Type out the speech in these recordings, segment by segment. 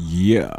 Yeah.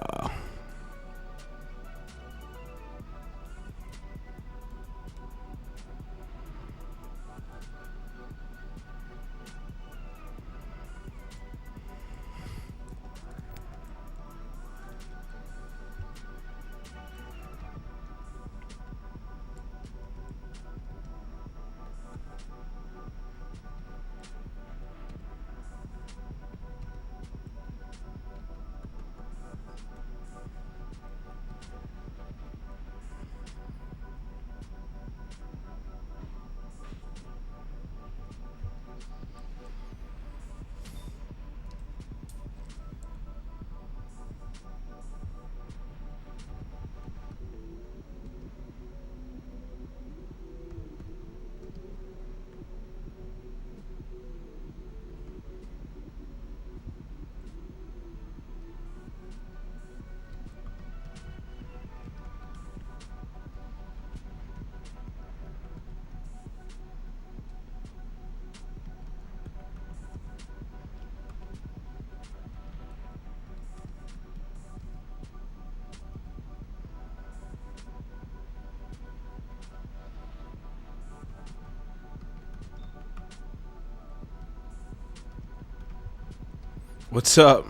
What's up?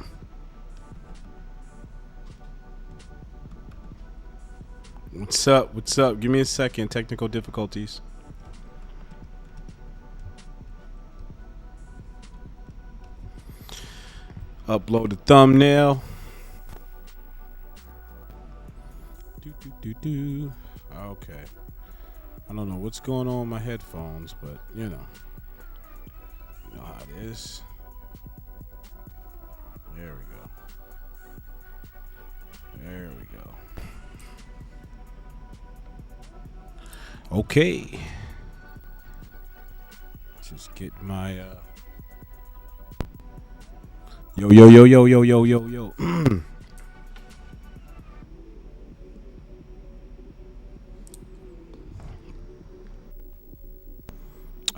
What's up? What's up? Give me a second. Technical difficulties. Upload the thumbnail. Do. Okay. I don't know what's going on with my headphones, but you know how it is. There we go. There we go. Okay. Just get my yo.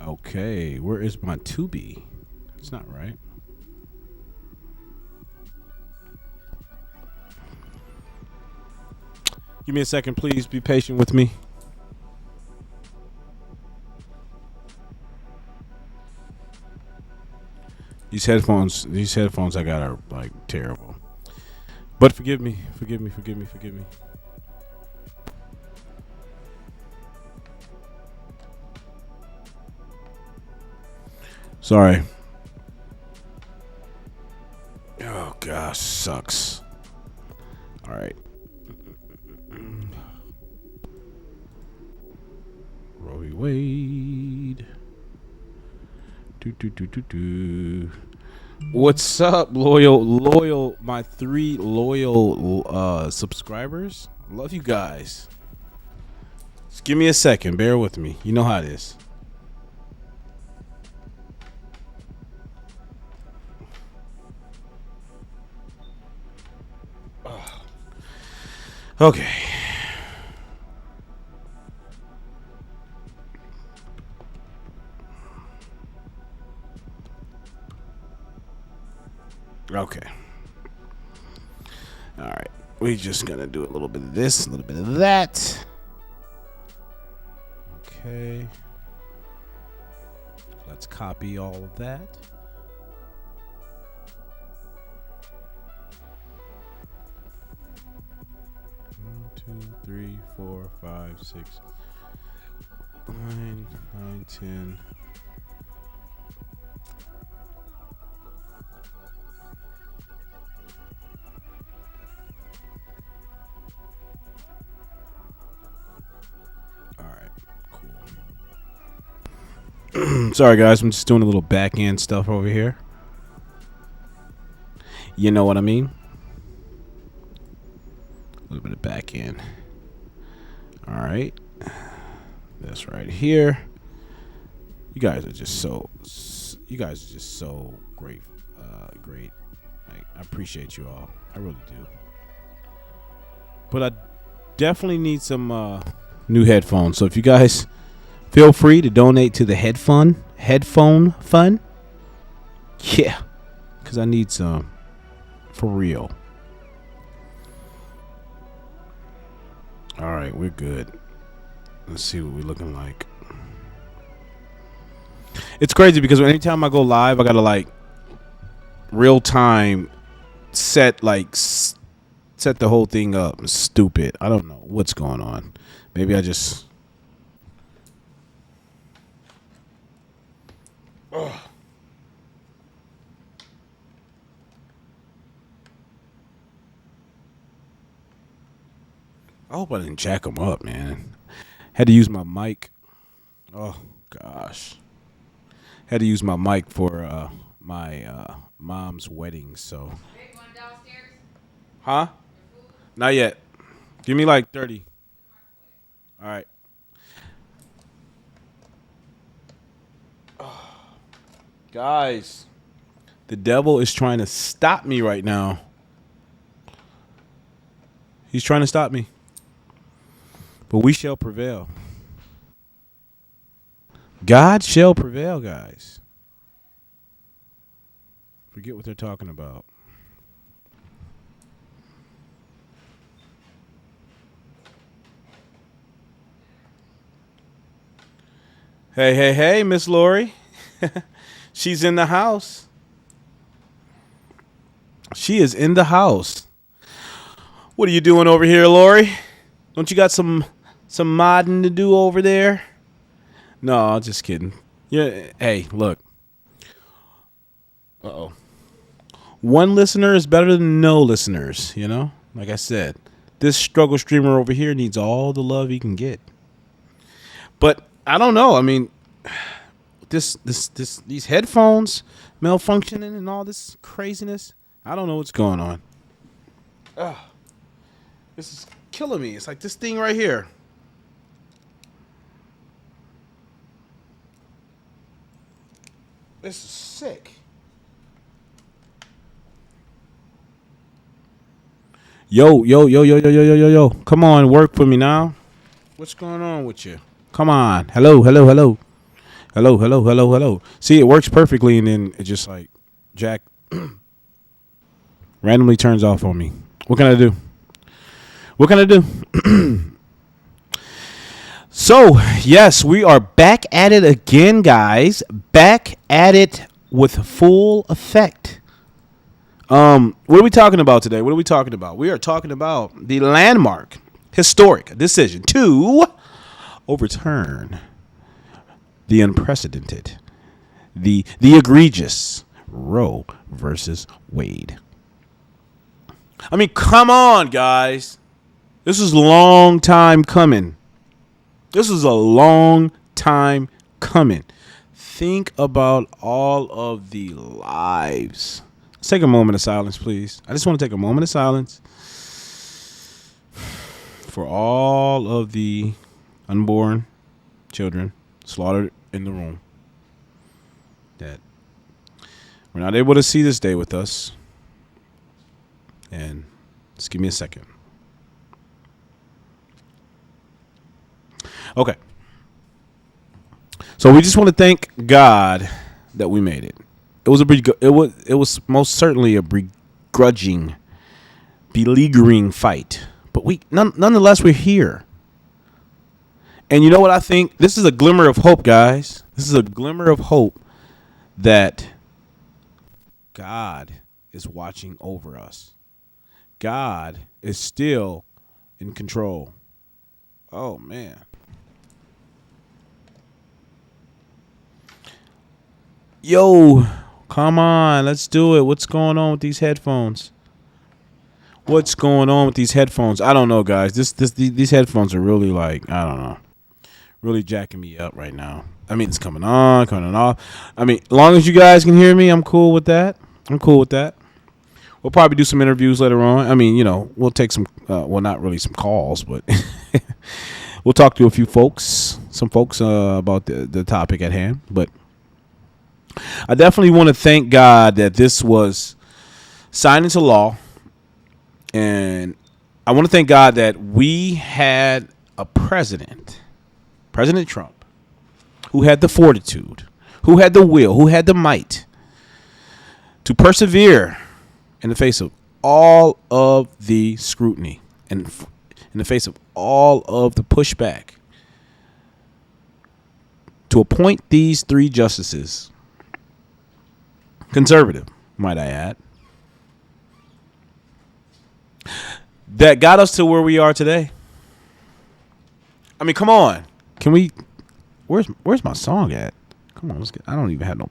Okay, where is my Tubi? It's not right. Give me a second, please. Be patient with me. These headphones I got are like terrible. But forgive me. Sorry. Oh gosh, sucks. All right. Roe v. Wade. Do. What's up, loyal, my 3 loyal subscribers? I love you guys. Just give me a second. Bear with me. You know how it is. Okay. Okay. All right. We're just going to do a little bit of this, a little bit of that. Okay. Let's copy all of that. One, 2, 3, 4, 5, 6, 9, 10. Sorry, guys. I'm just doing a little back end stuff over here. You know what I mean? A little bit of back end. All right. This right here. You guys are just so great. Great. I appreciate you all. I really do. But I definitely need some new headphones. So if you guys feel free to donate to the headphone fund. Yeah, because I need some for real. All right, we're good. Let's see what we're looking like. It's crazy because anytime I go live, I gotta like real time set the whole thing up. It's stupid. I don't know what's going on. Maybe I just. Ugh. I hope I didn't jack them up, man. Had to use my mic. Oh gosh. Had to use my mic for my mom's wedding. So. Huh? Not yet. Give me like 30. All right. Guys, the devil is trying to stop me right now. He's trying to stop me. But we shall prevail. God shall prevail, guys. Forget what they're talking about. Hey, Miss Lori. She's in the house. She is in the house. What are you doing over here, Lori? Don't you got some modding to do over there? No, just kidding. Yeah. Hey, look. Uh-oh. One listener is better than no listeners, you know? Like I said, this struggle streamer over here needs all the love he can get. But I don't know. I mean, these headphones malfunctioning and all this craziness. I don't know what's going on. Ugh. This is killing me. It's like this thing right here. This is sick. Yo. Come on, work for me now. What's going on with you? Come on. Hello. See, it works perfectly, and then it just like Jack randomly turns off on me. What can I do? So, yes, we are back at it again, guys. Back at it with full effect. What are we talking about today? We are talking about the landmark, historic decision to overturn the unprecedented, the egregious Roe versus Wade. I mean, come on, guys. This is a long time coming. Think about all of the lives. Let's take a moment of silence, please. I just want to take a moment of silence for all of the unborn children slaughtered in the room that we're not able to see this day with us. And just give me a second. Okay. So we just want to thank God that we made it. It was most certainly a begrudging, beleaguering fight, but nonetheless we're here. And you know what I think? This is a glimmer of hope, guys. This is a glimmer of hope that God is watching over us. God is still in control. Oh, man. Yo, come on. Let's do it. What's going on with these headphones? I don't know, guys. These headphones are really like, I don't know, really jacking me up right now. I mean, it's coming on, coming off. I mean, as long as you guys can hear me, I'm cool with that. We'll probably do some interviews later on. I mean, you know, we'll take some, not really some calls, but we'll talk to some folks about the topic at hand. But I definitely want to thank God that this was signed into law. And I want to thank God that we had a President Trump, who had the fortitude, who had the will, who had the might to persevere in the face of all of the scrutiny. And in the face of all of the pushback, to appoint these 3 justices, conservative, might I add, that got us to where we are today. I mean, come on. Can we? Where's my song at? Come on, let's get. I don't even have no.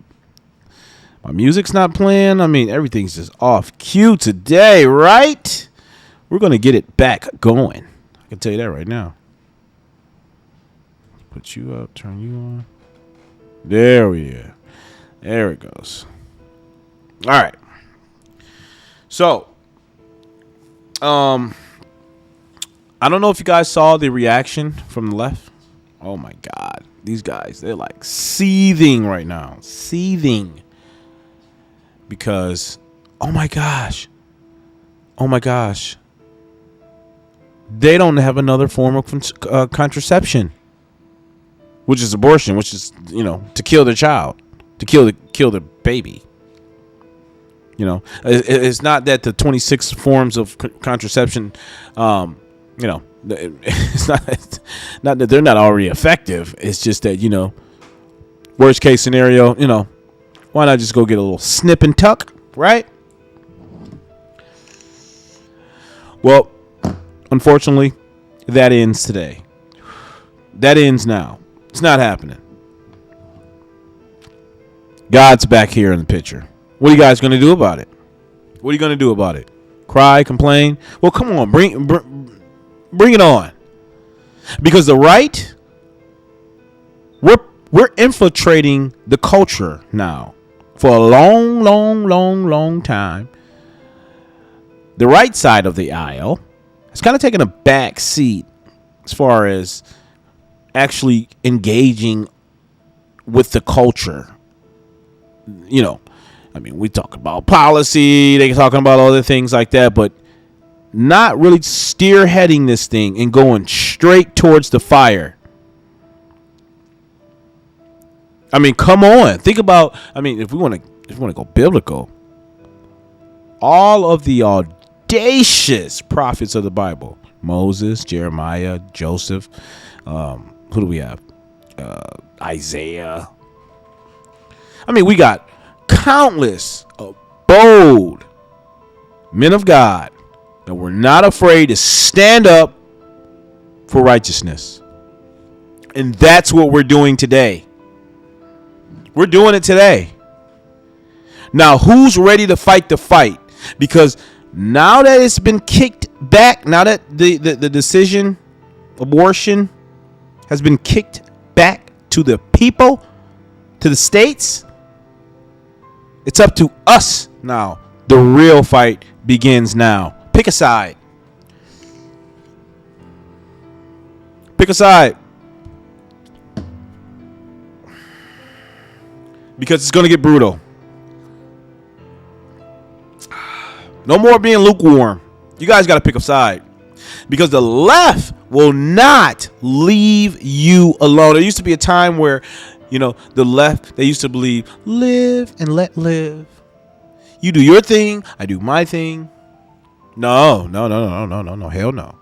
My music's not playing. I mean, everything's just off cue today, right? We're gonna get it back going. I can tell you that right now. Put you up, turn you on. There we are. There it goes. All right. So, I don't know if you guys saw the reaction from the left. Oh my God. These guys, they're like seething right now. Seething. Because, oh my gosh. They don't have another form of contraception. Which is abortion, which is, to kill their child. To kill the baby. It's not that the 26 forms of contraception, it's not that they're not already effective. It's just that, worst case scenario, why not just go get a little snip and tuck, right? Well, unfortunately, that ends today. That ends now. It's not happening. God's back here in the picture. What are you guys going to do about it? What are you going to do about it? Cry, complain? Well, come on, bring it on. Because the right, we're infiltrating the culture now for a long time. The right side of the aisle has kind of taken a back seat as far as actually engaging with the culture. We talk about policy, they talking about other things like that, but not really spearheading this thing and going straight towards the fire. I mean, come on. Think about, if we want to go biblical, all of the audacious prophets of the Bible, Moses, Jeremiah, Joseph, who do we have? Isaiah. We got countless bold men of God that were not afraid to stand up for righteousness. And that's what we're doing today. We're doing it today. Now, who's ready to fight the fight? Because now that it's been kicked back, now that the decision, abortion, has been kicked back to the people, to the states, it's up to us now. The real fight begins now. Pick a side. Pick a side. Because it's going to get brutal. No more being lukewarm. You guys got to pick a side. Because the left will not leave you alone. There used to be a time where, the left, they used to believe, live and let live. You do your thing, I do my thing. No. Hell no.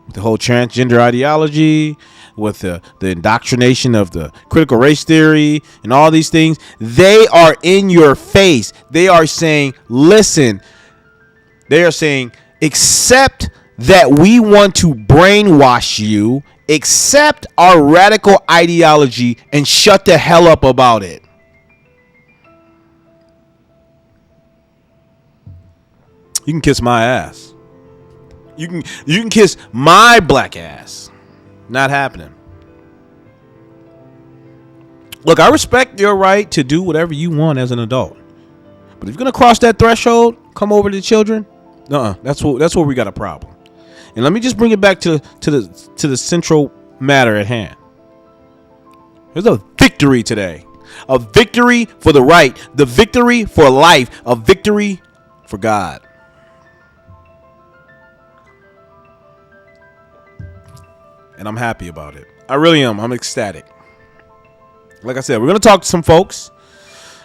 With the whole transgender ideology, with the indoctrination of the critical race theory and all these things, they are in your face. They are saying, listen, they are saying, accept that we want to brainwash you, accept our radical ideology, and shut the hell up about it. You can kiss my ass. You can kiss my black ass. Not happening. Look, I respect your right to do whatever you want as an adult. But if you're gonna cross that threshold, come over to the children. That's where we got a problem. And let me just bring it back to the central matter at hand. There's a victory today. A victory for the right. The victory for life. A victory for God. And I'm happy about it. I really am. I'm ecstatic. Like I said, we're going to talk to some folks.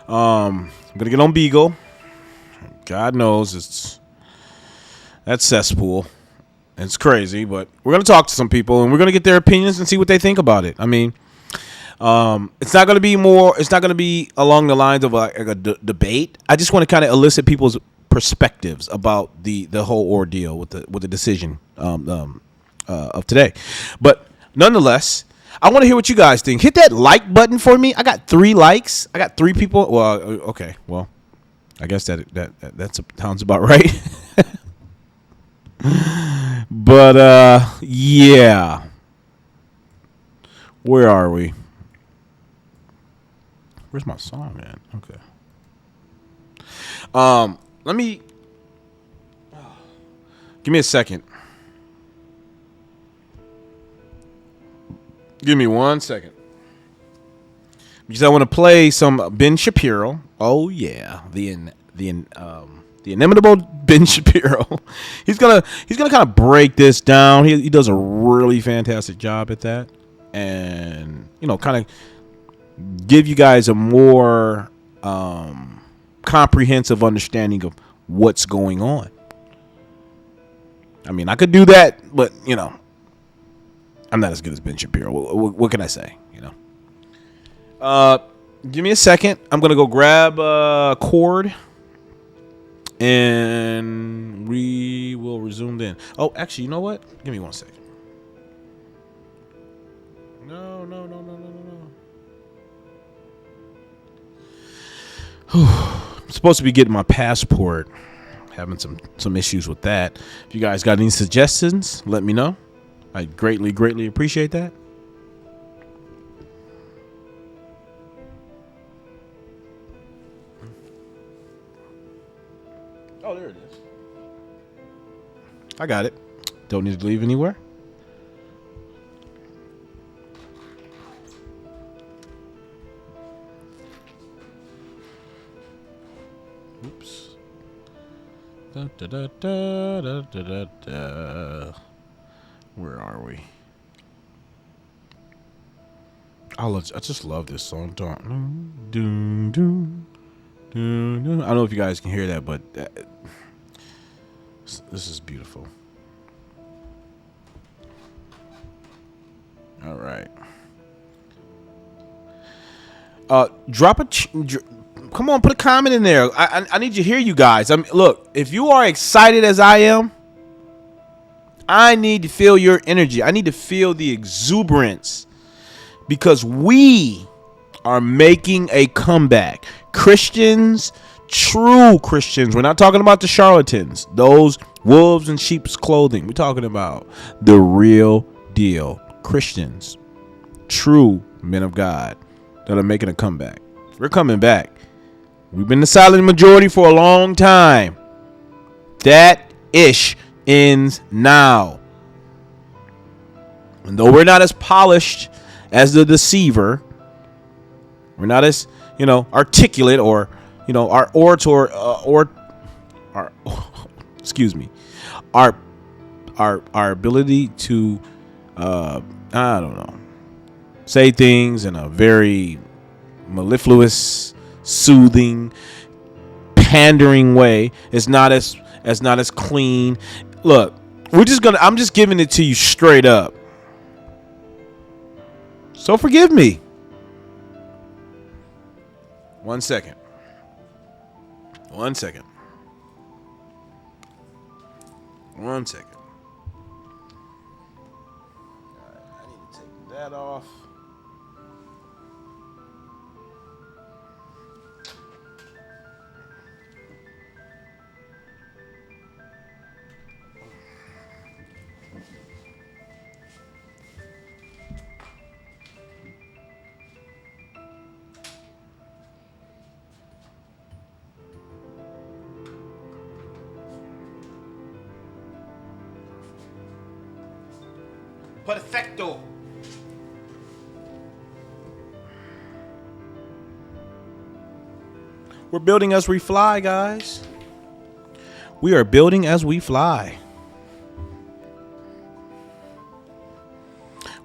I'm going to get on Beagle. God knows it's that cesspool. It's crazy, but we're gonna talk to some people and we're gonna get their opinions and see what they think about it. I mean, it's not gonna be more. It's not gonna be along the lines of like a debate. I just want to kind of elicit people's perspectives about the whole ordeal with the decision of today. But nonetheless, I want to hear what you guys think. Hit that like button for me. I got 3 likes. I got 3 people. Well, okay. Well, I guess that sounds about right. But yeah. Where are we? Where's my song at? Okay. Let me give me a second. Give me 1 second. Because I want to play some Ben Shapiro. Oh yeah, the inimitable Ben Shapiro. He's gonna kind of break this down. He does a really fantastic job at that, and kind of give you guys a more comprehensive understanding of what's going on. I mean, I could do that, but I'm not as good as Ben Shapiro. What can I say? Give me a second. I'm gonna go grab a cord, and we will resume then. Oh, actually, you know what? Give me 1 second. No. I'm supposed to be getting my passport. Having some issues with that. If you guys got any suggestions, let me know. I greatly appreciate that. Oh, there it is. I got it. Don't need to leave anywhere. Oops. Where are we? I just love this song. I don't know if you guys can hear that, but this is beautiful. All right. Drop a. Come on, put a comment in there. I need to hear you guys. Look, if you are excited as I am, I need to feel your energy. I need to feel the exuberance because we are making a comeback. Christians, true Christians. We're not talking about the charlatans, those wolves in sheep's clothing. We're talking about the real deal Christians, true men of God that are making a comeback. We're coming back. We've been the silent majority for a long time. That ish ends now. And though we're not as polished as the deceiver, we're not as, articulate or, our orator, our ability to, say things in a very mellifluous, soothing, pandering way is not as clean. Look, I'm just giving it to you straight up. So forgive me. 1 second. 1 second. 1 second. All right, I need to take that off. Perfecto. We're building as we fly, guys. We are building as we fly.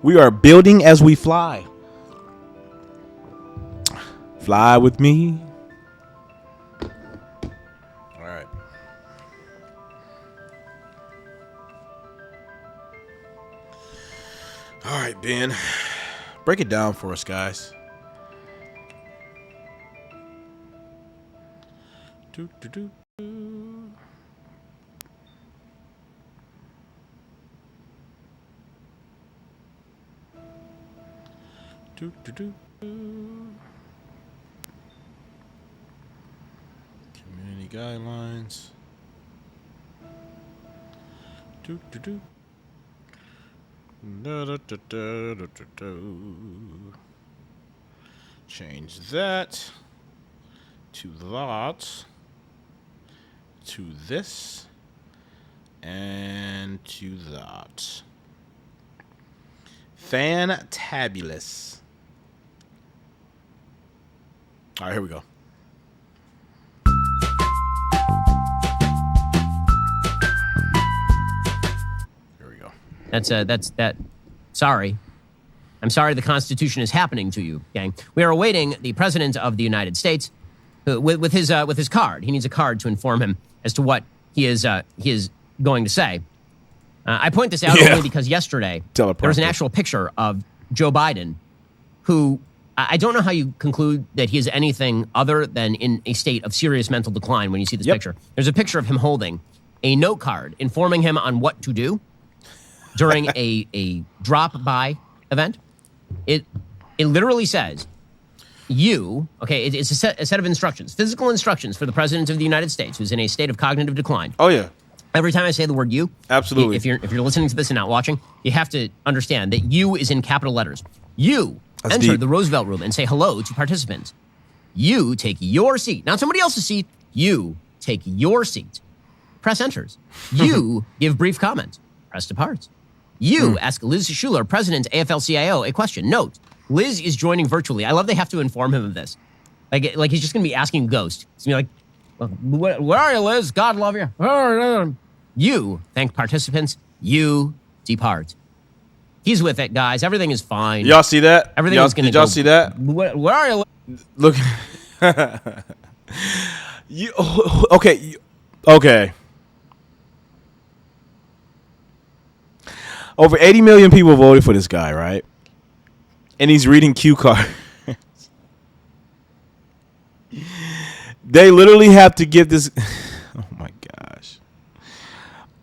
We are building as we fly. Fly with me. All right. All right, Ben. Break it down for us, guys. Do, do, do. Do, do, do. Community guidelines. Do, do, do. Da, da, da, da, da, da, da. Change that to that, to this, and to that. Fantabulous. All right, here we go. Here we go. That's that. Sorry. I'm sorry the Constitution is happening to you, gang. We are awaiting the President of the United States with his card. He needs a card to inform him as to what he is going to say. I point this out only because yesterday there was an actual picture of Joe Biden, who I don't know how you conclude that he is anything other than in a state of serious mental decline when you see this picture. There's a picture of him holding a note card informing him on what to do during a drop-by event. It literally says, it's a set of instructions, physical instructions for the President of the United States, who's in a state of cognitive decline. Oh, yeah. Every time I say the word you, absolutely. If you're listening to this and not watching, you have to understand that you is in capital letters. You That's enter deep. the Roosevelt Room and say hello to participants. You take your seat, not somebody else's seat. You take your seat. Press enters. You give brief comment. Press departs. You ask Liz Schuler, President AFL-CIO, a question. Note, Liz is joining virtually. I love they have to inform him of this. Like he's just going to be asking Ghost. He's going to be like, where are you, Liz? God love you. You thank participants. You depart. He's with it, guys. Everything is fine. Y'all see that? Everything is going to Did y'all see that? Where are you? Look. Okay. Over 80 million people voted for this guy, right? And he's reading cue cards. They literally have to give this. Oh my gosh.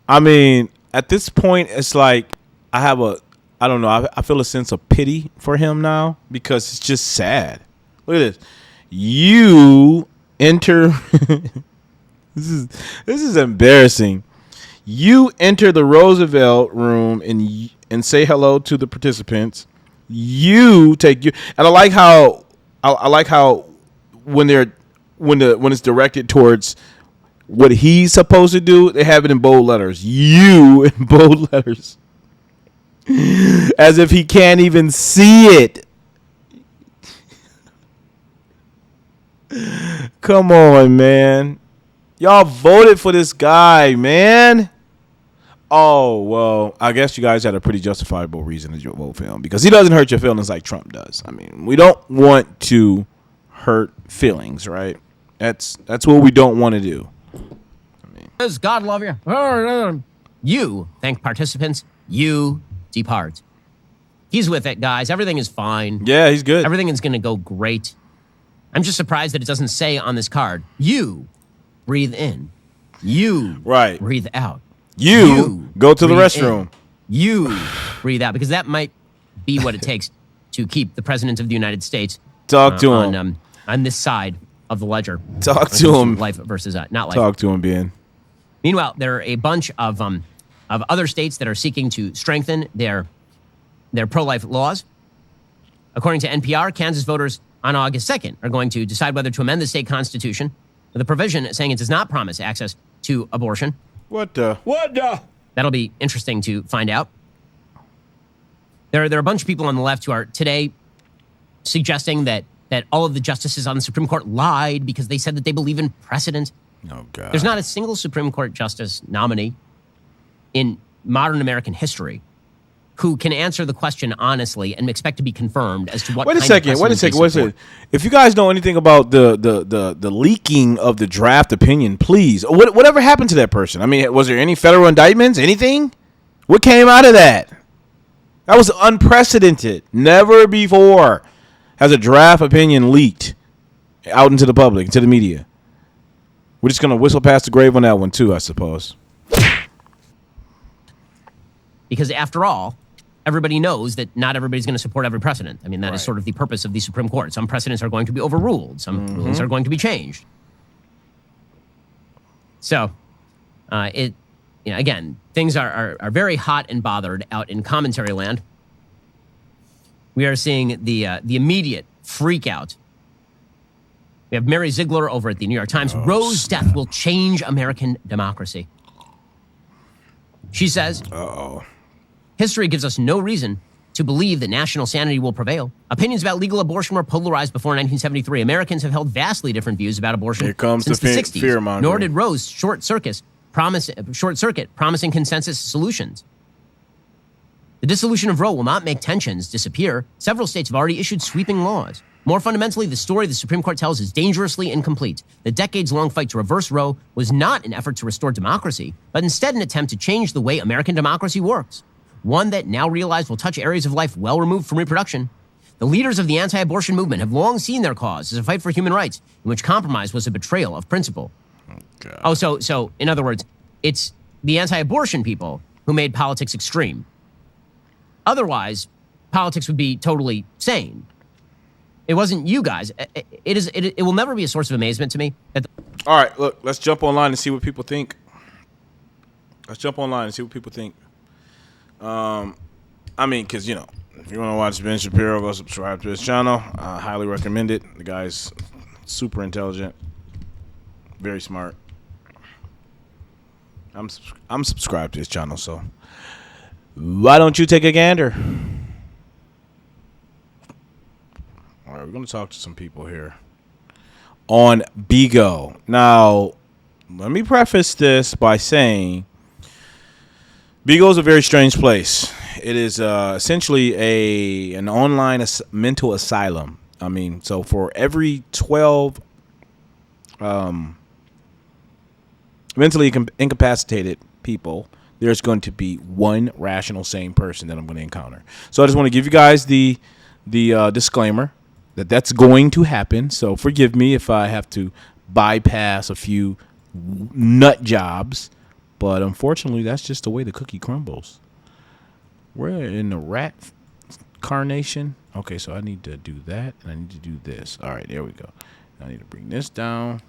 I mean, at this point, it's like I don't know. I feel a sense of pity for him now because it's just sad. Look at this. You enter. This is embarrassing. You enter the Roosevelt Room and say hello to the participants. You take you, and I like how when it's directed towards what he's supposed to do, they have it in bold letters. You in bold letters, as if he can't even see it. Come on, man. Y'all voted for this guy, man. Oh, well, I guess you guys had a pretty justifiable reason to vote for him because he doesn't hurt your feelings like Trump does. I mean, we don't want to hurt feelings, right? That's what we don't want to do. Does God love you? You thank participants. You depart. He's with it, guys. Everything is fine. Yeah, he's good. Everything is going to go great. I'm just surprised that it doesn't say on this card, you breathe in. You breathe out. You go to the restroom. In. You breathe out, because that might be what it takes to keep the President of the United States talk to him on this side of the ledger. Talk to him. Life versus not life. Talk to him, Ben. Meanwhile, there are a bunch of other states that are seeking to strengthen their pro-life laws. According to NPR, Kansas voters on August 2nd are going to decide whether to amend the state constitution with a provision saying it does not promise access to abortion. What the? That'll be interesting to find out. There are a bunch of people on the left who are today suggesting that all of the justices on the Supreme Court lied because they said that they believe in precedent. Oh, God. There's not a single Supreme Court justice nominee in modern American history who can answer the question honestly and expect to be confirmed as to what. Wait a second. If you guys know anything about the leaking of the draft opinion, please. Whatever happened to that person? I mean, was there any federal indictments? Anything? What came out of that? That was unprecedented. Never before has a draft opinion leaked out into the public, into the media. We're just going to whistle past the grave on that one, too, I suppose. Because after all, everybody knows that not everybody's going to support every precedent. I mean, that is Right. sort of the purpose of the Supreme Court. Some precedents are going to be overruled. Some rulings are going to be changed. So, again, things are very hot and bothered out in commentary land. We are seeing the immediate freak out. We have Mary Ziegler over at the New York Times. Roe's death will change American democracy. She says, history gives us no reason to believe that national sanity will prevail. Opinions about legal abortion were polarized before 1973. Americans have held vastly different views about abortion Here comes since the the 60s. fear-mongering. Nor did Roe's short circuit promising consensus solutions. The dissolution of Roe will not make tensions disappear. Several states have already issued sweeping laws. More fundamentally, the story the Supreme Court tells is dangerously incomplete. The decades-long fight to reverse Roe was not an effort to restore democracy, but instead an attempt to change the way American democracy works. One that now realized will touch areas of life well removed from reproduction. The leaders of the anti-abortion movement have long seen their cause as a fight for human rights, in which compromise was a betrayal of principle. So in other words, it's the anti-abortion people who made politics extreme. Otherwise, politics would be totally sane. It wasn't you guys. It will never be a source of amazement to me. All right, look, let's jump online and see what people think. Because, if you want to watch Ben Shapiro, go subscribe to his channel. I highly recommend it. The guy's super intelligent, very smart. I'm subscribed to his channel, so why don't you take a gander? All right, we're going to talk to some people here on Bigo. Now, let me preface this by saying Bigo is a very strange place. It is essentially an online mental asylum. I mean, so for every 12 mentally incapacitated people, there's going to be one rational, sane person that I'm going to encounter. So I just want to give you guys the disclaimer that that's going to happen. So forgive me if I have to bypass a few nut jobs, but unfortunately, that's just the way the cookie crumbles. We're in the rat carnation. Okay, so I need to do that, and I need to do this. All right, there we go. I need to bring this down.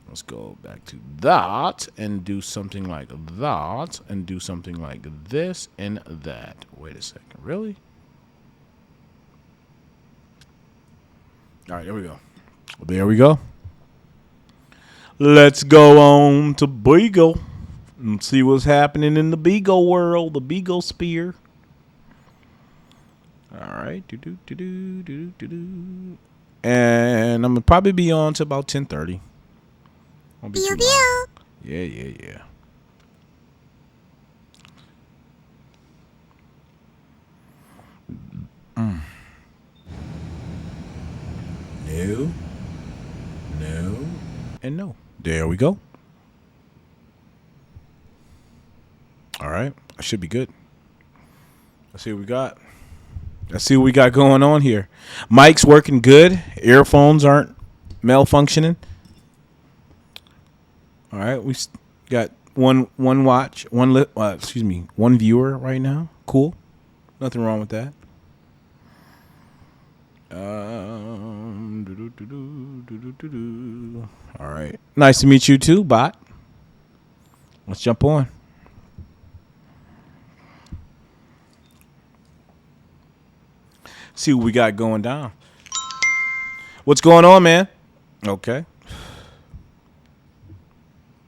Let's go back to that and do something like that and do something like this and that. Wait a second. Really? All right, there we go. There we go. Let's go on to Bigo and see what's happening in the Bigo world, the Bigo sphere. All right. And I'm going to probably be on to about 10:30. Won't be too long. Yeah. No, and no. There we go. All right. I should be good. Let's see what we got. Let's see what we got going on here. Mic's working good. Earphones aren't malfunctioning. All right. We got one viewer right now. Cool. Nothing wrong with that. All right. Nice to meet you too, bot. Let's jump on. See what we got going down. What's going on, man? Okay.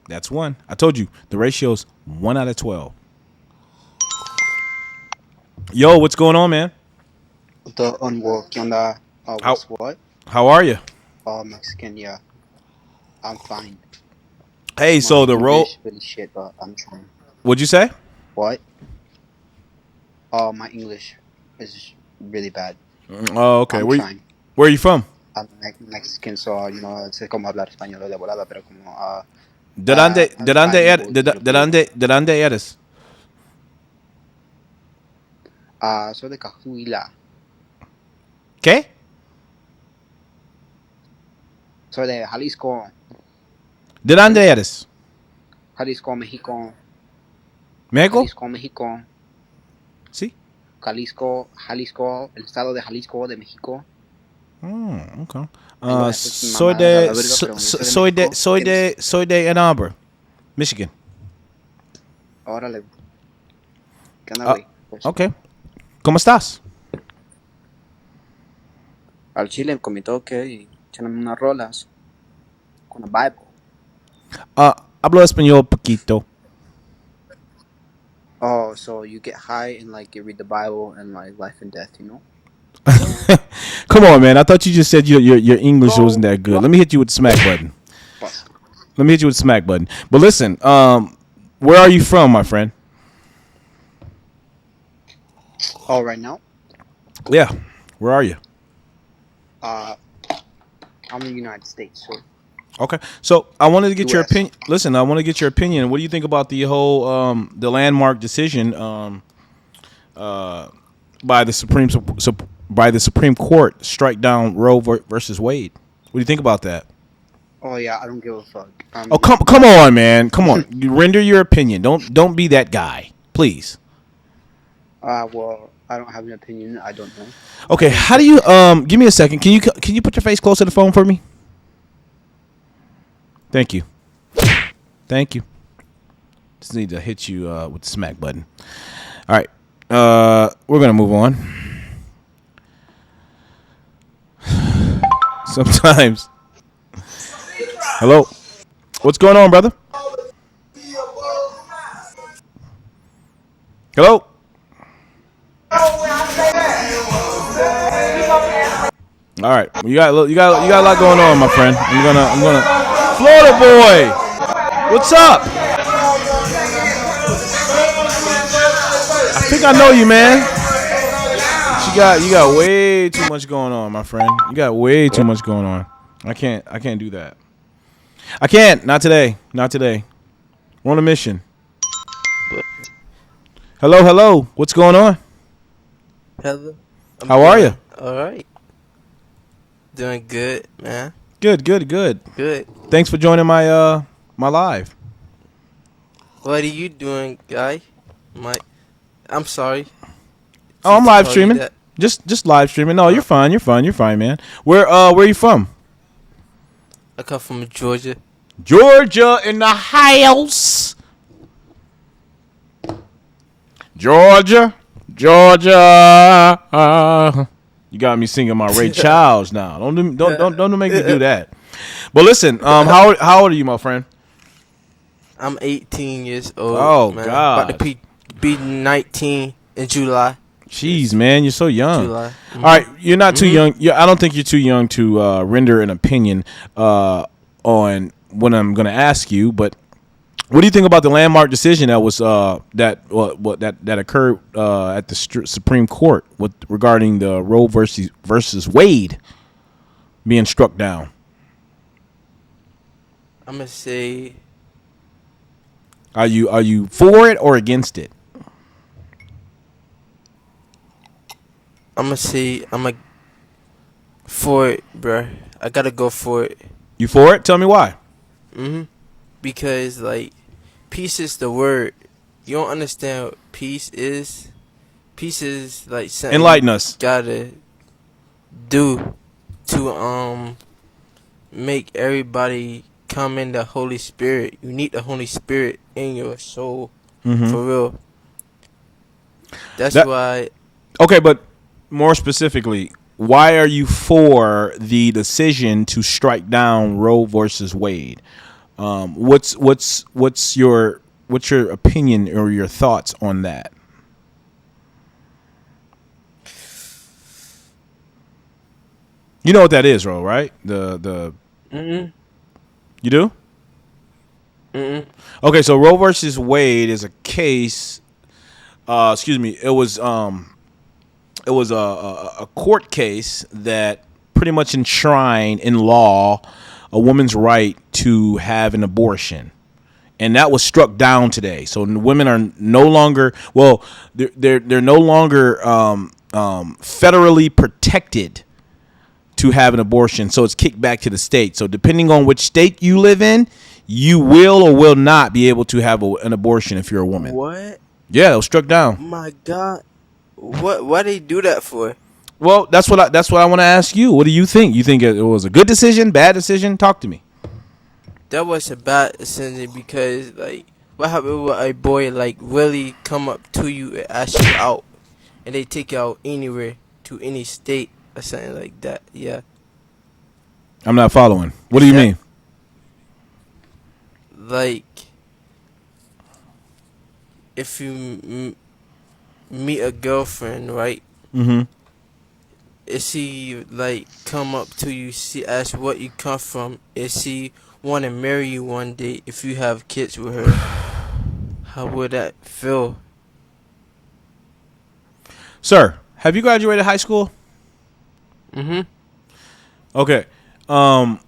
That's one. I told you the ratio's 1 out of 12. Yo, what's going on, man? The unwork on the what? How are you? Mexican, yeah. I'm fine. Hey, so the role. English really shit, but I'm trying. What'd you say? What? My English is really bad. Oh, okay. I'm trying. Where are you from? I'm Mexican, so sé cómo hablar español de volada, pero como ¿De dónde eres? Soy de Cahuila. ¿Qué? Soy de Jalisco. ¿De dónde eres? Jalisco, México. ¿México? Jalisco, México. Sí. Jalisco, el estado de Jalisco, de México. Okay. Tengo esas mamadas a la verga, pero yo soy de México. Soy de Ann Arbor, Michigan. Órale. ¿Qué onda, güey? Pues, Okay. ¿Cómo estás? al chile con mi toque y echándome unas rolas. Con la Bible. Hablo español poquito. Oh, so you get high and like you read the Bible and like life and death, you know? Come on, man. I thought you just said your English wasn't that good. Let me hit you with the smack button. Let me hit you with the smack button. But listen, where are you from, my friend? Oh, right now? Yeah. Where are you? I'm in the United States, so Okay. So I wanted to get your US. opinion. Listen, I want to get your opinion. What do you think about the whole the landmark decision by the Supreme Court strike down Roe versus Wade? What do you think about that? Oh yeah, I don't give a fuck. Oh come on, man. Come on. You render your opinion. Don't be that guy, please. Well, I don't have an opinion. I don't know. Okay, how do you give me a second. Can you put your face close to the phone for me? Thank you. Thank you. Just need to hit you with the smack button. All right. We're going to move on. Sometimes. Hello. What's going on, brother? Hello. All right. You got a lot going on, my friend. I'm gonna Florida boy. What's up? I think I know you, man. You got way too much going on, my friend. You got way too much going on. I can't do that. I can't. Not today. Not today. We're on a mission. Hello. What's going on? Hello. How are you? All right. Doing good, man. Good. Good. Thanks for joining my my live. What are you doing, guy? I'm sorry. Oh, I'm live Call you streaming. that. Just live streaming. No, you're fine, man. Where are you from? I come from Georgia. Georgia in the house. Georgia. You got me singing my Ray Charles now. Don't make me do that. But listen, how old are you, my friend? I'm 18 years old. Oh, man. God. About to be 19 in July. Jeez, man, you're so young. July. All right, you're not too young. I don't think you're too young to render an opinion on what I'm going to ask you. But what do you think about the landmark decision that was that occurred at the Supreme Court regarding the Roe versus Wade being struck down? I'm gonna say. Are you for it or against it? I'm gonna say I'm for it, bruh. I gotta go for it. You for it? Tell me why. Because like, peace is the word. You don't understand what peace is. Peace is like something Enlighten us. Gotta do to make everybody come in the Holy Spirit. You need the Holy Spirit in your soul, for real. That's why. Okay, but more specifically, why are you for the decision to strike down Roe versus Wade? What's your opinion or your thoughts on that? You know what that is, Ro, right? You do? Okay, so Roe versus Wade is a case. It was a court case that pretty much enshrined in law a woman's right to have an abortion and that was struck down today. So women are no longer they're no longer federally protected to have an abortion. So it's kicked back to the state. So depending on which state you live in, you will or will not be able to have an abortion if you're a woman. What? Yeah, it was struck down. My God. Why they do that for? Well, that's what I want to ask you. What do you think? You think it was a good decision, bad decision? Talk to me. That was a bad decision because, like, what happened with a boy, like, really come up to you and ask you out, and they take you out anywhere to any state or something like that? Yeah. I'm not following. What do you mean? Like, if you meet a girlfriend, right? Mm-hmm. If she, like, come up to you, she ask what you come from, if she want to marry you one day, if you have kids with her, how would that feel? Sir, have you graduated high school? Mm-hmm. Okay. I'm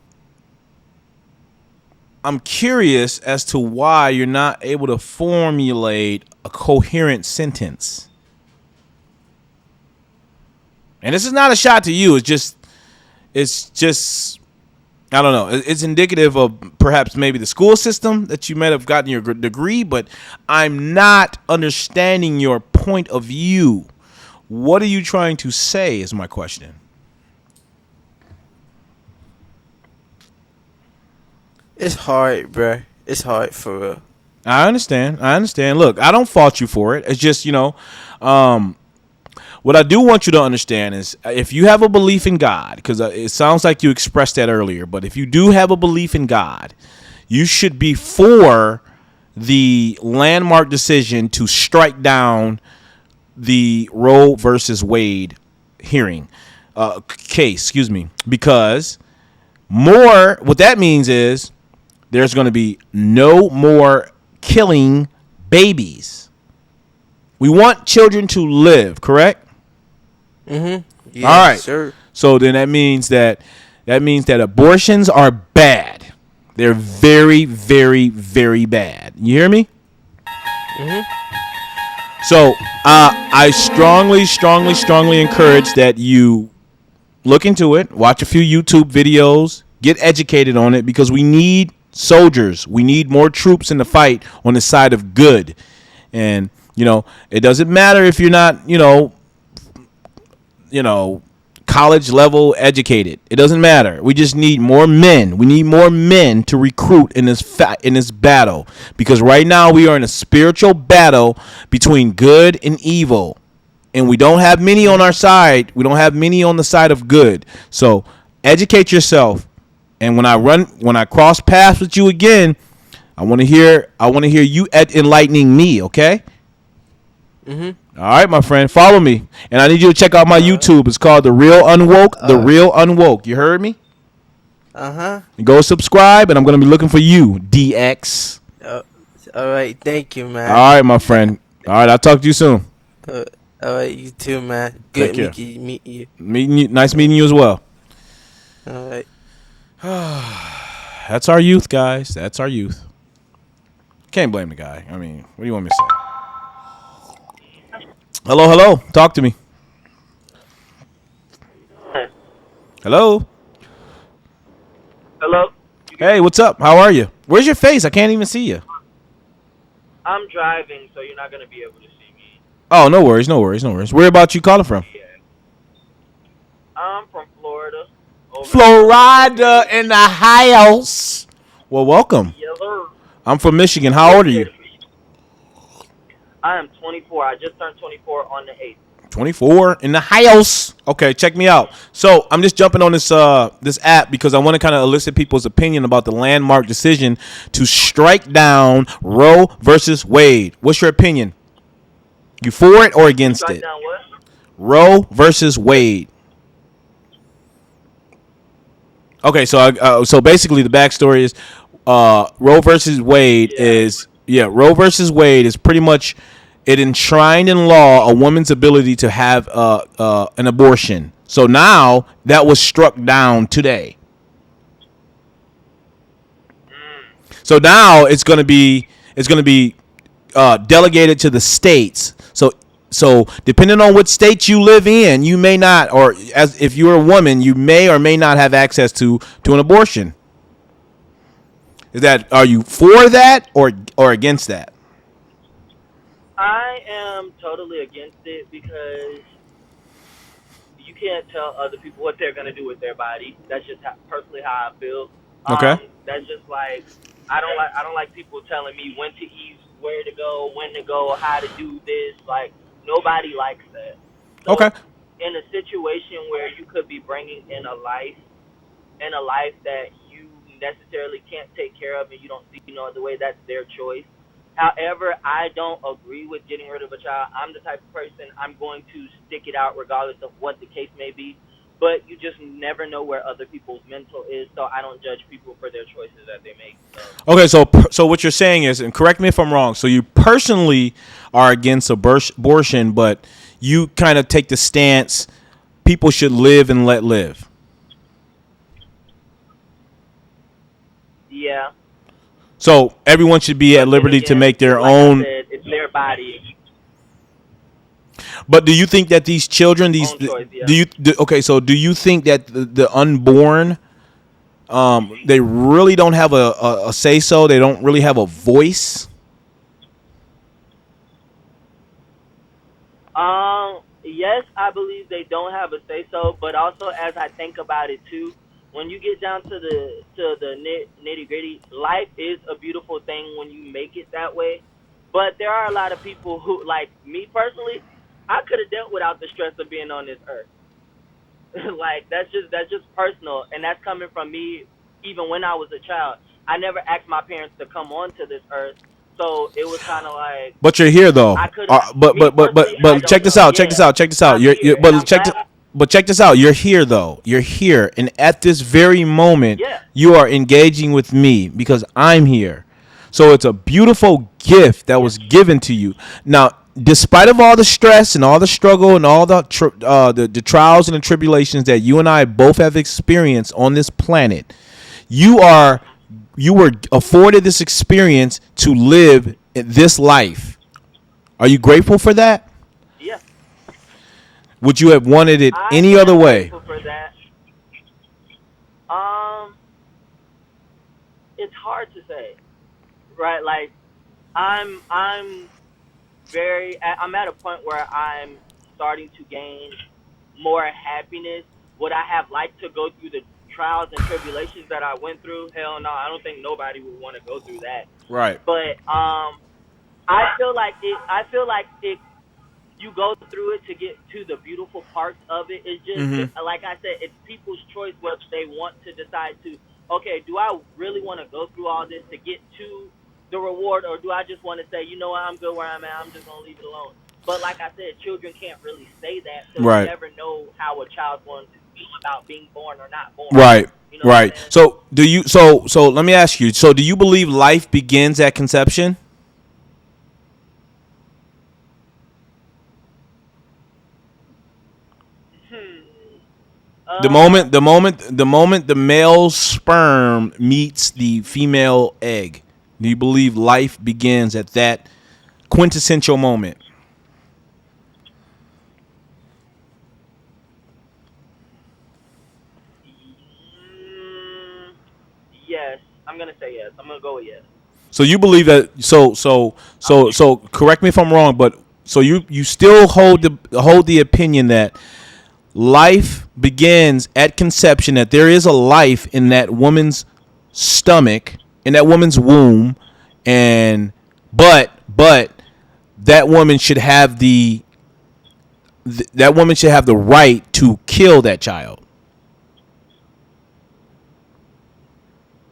curious as to why you're not able to formulate a coherent sentence. And this is not a shot to you. It's just, I don't know. It's indicative of perhaps maybe the school system that you might have gotten your degree, but I'm not understanding your point of view. What are you trying to say is my question. It's hard, bruh. It's hard for real. I understand. Look, I don't fault you for it. It's just, what I do want you to understand is if you have a belief in God, because it sounds like you expressed that earlier, but if you do have a belief in God, you should be for the landmark decision to strike down the Roe versus Wade case, because what that means is there's going to be no more killing babies. We want children to live, correct? Mm-hmm. Yes, all right, sir. So then that means that abortions are bad. They're very, very, very bad. You hear me? Mm-hmm. So I strongly encourage that you look into it, watch a few YouTube videos, get educated on it, because we need soldiers. We need more troops in the fight on the side of good. And, it doesn't matter if you're not, college level educated. It doesn't matter. We just need more men. We need more men to recruit in this battle, because right now we are in a spiritual battle between good and evil, and we don't have many on our side. We don't have many on the side of good. So educate yourself. And when I cross paths with you again, I want to hear you enlightening me. Okay. Mm-hmm. All right, my friend, follow me, and I need you to check out my YouTube. It's called The Real Unwoke. The Real Unwoke. You heard me? Go subscribe, and I'm gonna be looking for you, DX. All right, thank you, man. All right, my friend. All right, I'll talk to you soon. All right, you too, man. Good meeting you. Nice meeting you as well. All right. That's our youth, guys. That's our youth. Can't blame the guy. I mean, what do you want me to say? Hello. Talk to me. Hello. Hey, what's up? How are you? Where's your face? I can't even see you. I'm driving, so you're not going to be able to see me. Oh, no worries. Where about you calling from? Yeah. I'm from Florida. Florida in the house. Well, welcome. Yes, sir. I'm from Michigan. How old are you? I am 24. I just turned 24 on the 8th. 24 in the house. Okay, check me out. So I'm just jumping on this app because I want to kind of elicit people's opinion about the landmark decision to strike down Roe versus Wade. What's your opinion? You for it or against Strike it? down what? Roe versus Wade. Okay, so basically the backstory is Roe versus Wade Roe versus Wade is pretty much, it enshrined in law a woman's ability to have an abortion. So now that was struck down today. So now it's gonna be delegated to the states. So depending on what state you live in, you may not, or as if you're a woman, you may or may not have access to an abortion. Are you for that or against that? I am totally against it because you can't tell other people what they're gonna do with their body. That's just personally how I feel. Okay. That's just like I don't like people telling me when to eat, where to go, when to go, how to do this. Like nobody likes that. Okay. So in a situation where you could be bringing in a life that you necessarily can't take care of and you don't see no other way, that's their choice. However, I don't agree with getting rid of a child. I'm the type of person I'm going to stick it out regardless of what the case may be. But you just never know where other people's mental is, so I don't judge people for their choices that they make. So Okay, so what you're saying is, and correct me if I'm wrong. So you personally are against abortion, but you kind of take the stance people should live and let live. yeah, So everyone should be at but then liberty to again, make their like I own. said, it's their body, But do you think that these children, own choice. Yeah. okay? So do you think that the unborn, they really don't have a say so? They don't really have a voice. Yes, I believe they don't have a say so, but also as I think about it too, when you get down to the nitty gritty, life is a beautiful thing when you make it that way. But there are a lot of people who, like me personally, I could have dealt without the stress of being on this earth. Like that's just personal, and that's coming from me. Even when I was a child, I never asked my parents to come onto this earth, so it was kind of like But you're here though. I could have. But Me but but but personally, I but check don't this know. out. Check this Yeah, out. Check this out. I'm here, and I'm glad. But check this out. You're here though. You're here, and at this very moment, Yeah, you are engaging with me because I'm here. So it's a beautiful gift that yeah, was given to you. Now, despite of all the stress and all the struggle and all the trials and the tribulations that you and I both have experienced on this planet, you are you were afforded this experience to live this life. Are you grateful for that? yeah. Would you have wanted it I any other am way? grateful for that. Um, it's hard to say, right? Like I'm I'm at a point where I'm starting to gain more happiness. Would I have liked to go through the trials and tribulations that I went through? Hell no, I don't think nobody would want to go through that. Right. But I feel like it you go through it to get to the beautiful parts of it. It's just Mm-hmm. like I said, it's people's choice whether they want to decide to, okay, do I really want to go through all this to get to the reward, or do I just want to say, you know what, I'm good where I'm at, I'm just gonna leave it alone. But like I said, children can't really say that, so you Right. never know how a child's going to feel about being born or not born. Right. You know what I'm Right. saying? So do you? So let me ask you. So do you believe life begins at conception? Hmm. The moment the male sperm meets the female egg, do you believe life begins at that quintessential moment? Mm, yes, I'm gonna say yes. I'm gonna go with yes. So you believe that? So correct me if I'm wrong, but so you still hold the opinion that life begins at conception, that there is a life in that woman's stomach, in that woman's womb, and but that woman should have that woman should have the right to kill that child.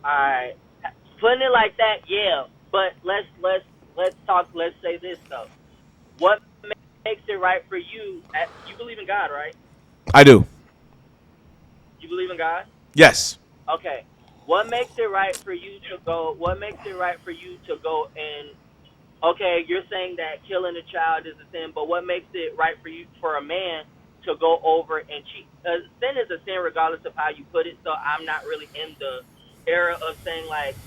Alright. Putting it like that, yeah. But let's talk. Let's say this though. What makes it right for you? You believe in God, right? I do. You believe in God? Yes. Okay. What makes it right for you to go? What makes it right for you to go and? Okay, you're saying that killing a child is a sin, but what makes it right for you for a man to go over and cheat? Sin is a sin regardless of how you put it. So I'm not really in the era of saying like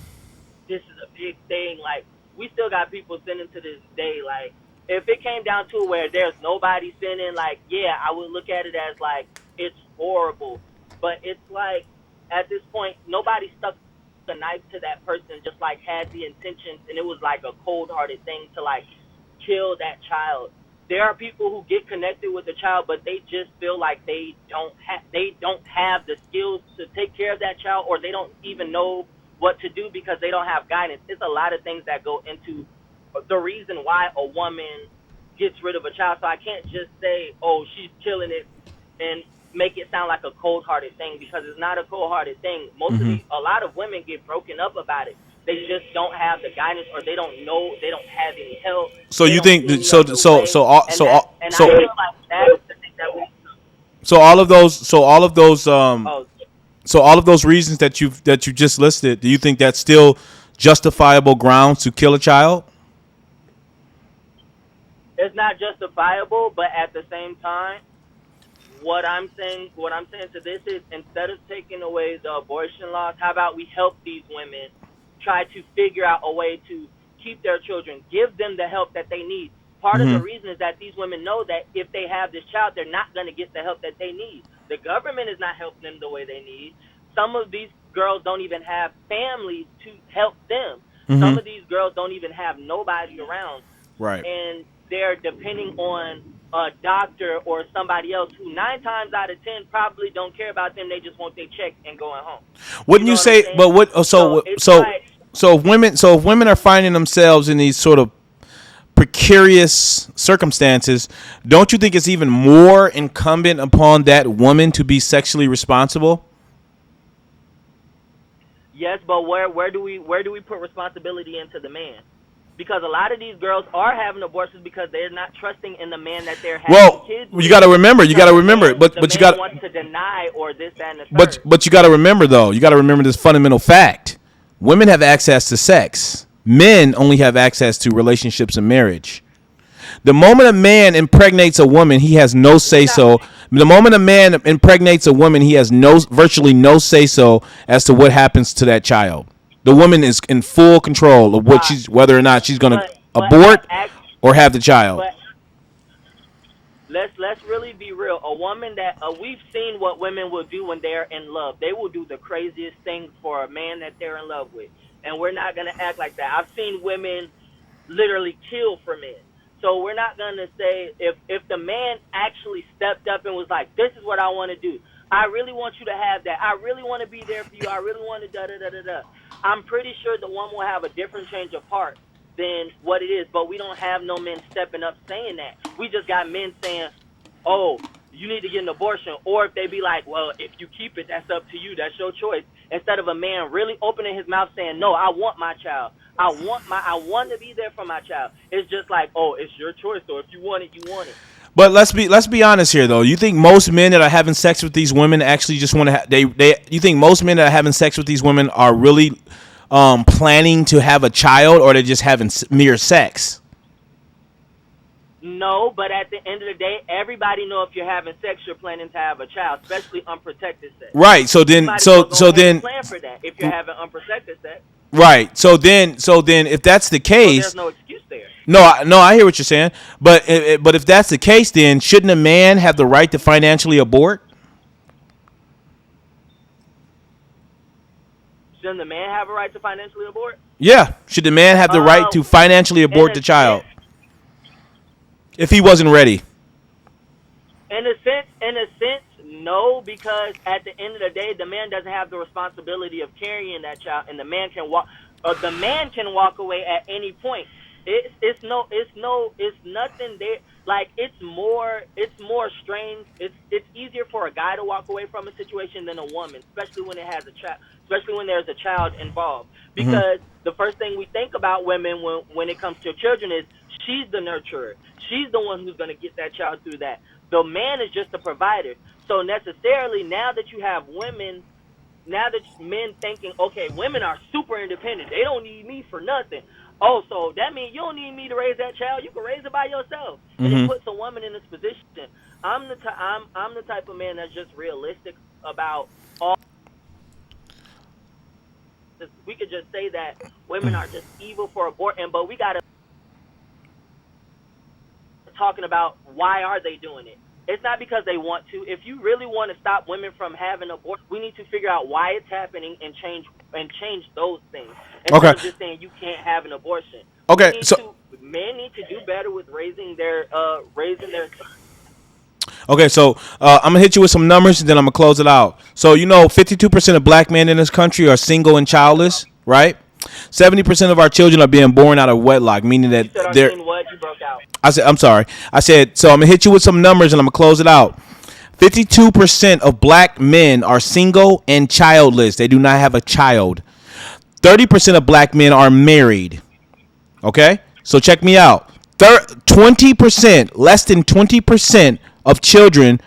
this is a big thing. Like, we still got people sinning to this day. Like, if it came down to where there's nobody sinning, like, yeah, I would look at it as like it's horrible. But it's like at this point, nobody stuck a knife to that person, just like had the intentions, and it was like a cold hearted thing to like kill that child. There are people who get connected with the child, but they just feel like they don't have the skills to take care of that child, or they don't even know what to do because they don't have guidance. It's a lot of things that go into the reason why a woman gets rid of a child. So I can't just say, oh, she's killing it, and make it sound like a cold-hearted thing, because it's not a cold-hearted thing. A lot of women get broken up about it. They just don't have the guidance, or they don't know, they don't have any help. So you think I feel like that is the thing that we. So all of those reasons that you just listed, do you think that's still justifiable grounds to kill a child? It's not justifiable, but at the same time, what I'm saying to this is, instead of taking away the abortion laws, how about we help these women try to figure out a way to keep their children, give them the help that they need. Part of the reason is that these women know that if they have this child, they're not going to get the help that they need. The government is not helping them the way they need. Some of these girls don't even have families to help them. Some of these girls don't even have nobody around. Right. And they're depending on a doctor or somebody else who 9 times out of 10 probably don't care about them. They just want their check and going home. Wouldn't you say? But what? So if women are finding themselves in these sort of precarious circumstances, don't you think it's even more incumbent upon that woman to be sexually responsible? Yes, but where do we put responsibility into the man? Because a lot of these girls are having abortions because they're not trusting in the man that they're having kids with. You got to remember, but you got wants to deny or this, that, and the third. But you got to remember this fundamental fact: women have access to sex. Men only have access to relationships and marriage. The moment a man impregnates a woman, he has no say-so. The moment a man impregnates a woman, he has virtually no say-so as to what happens to that child. The woman is in full control of whether or not she's going to abort or have the child. Let's really be real. A woman that we've seen what women will do when they're in love. They will do the craziest things for a man that they're in love with, and we're not going to act like that. I've seen women literally kill for men. So we're not going to say if the man actually stepped up and was like, this is what I want to do. I really want you to have that. I really want to be there for you. I really want to da-da-da-da-da. I'm pretty sure the woman will have a different change of heart than what it is. But we don't have no men stepping up saying that. We just got men saying, oh, you need to get an abortion. Or if they be like, well, if you keep it, that's up to you. That's your choice. Instead of a man really opening his mouth saying, no, I want my child. I want to be there for my child. It's just like, oh, it's your choice. So if you want it, you want it. But let's be honest here, though. You think most men that are having sex with these women actually just want to? You think most men that are having sex with these women are really planning to have a child, or they're just having mere sex? No, but at the end of the day, everybody know if you're having sex, you're planning to have a child, especially unprotected sex. Right. So then, plan for that if you're having unprotected sex. Right. So then, if that's the case, there's no excuse there. No, I hear what you're saying, but if that's the case, then shouldn't a man have the right to financially abort? Shouldn't the man have a right to financially abort? Yeah. Should the man have the right to financially abort the child if he wasn't ready? In a sense, no, because at the end of the day, the man doesn't have the responsibility of carrying that child, and the man can walk. The man can walk away at any point. It's nothing there. Like it's more strange. It's easier for a guy to walk away from a situation than a woman, especially when it has a child, especially when there's a child involved. Because the first thing we think about women when it comes to children is she's the nurturer. She's the one who's going to get that child through that. The man is just the provider. So necessarily, now that you have women, now that men thinking, okay, women are super independent. They don't need me for nothing. Oh, so that means you don't need me to raise that child. You can raise it by yourself. And it puts a woman in this position. I'm the type of man that's just realistic about all. We could could just say that women are just evil for aborting, but we got to talking about why are they doing it. It's not because they want to. If you really want to stop women from having abortion, we need to figure out why it's happening and change those things. Instead of just saying you can't have an abortion. Okay, Men need to do better with raising their Okay, so I'm gonna hit you with some numbers and then I'm gonna close it out. So 52% of black men in this country are single and childless, right? 70% of our children are being born out of wedlock, meaning that they're. What? You broke out. I said, I'm sorry. I said, so I'm gonna hit you with some numbers and I'm gonna close it out. 52% of black men are single and childless. They do not have a child. 30% of black men are married. Okay, so check me out. 20%, less than 20% of children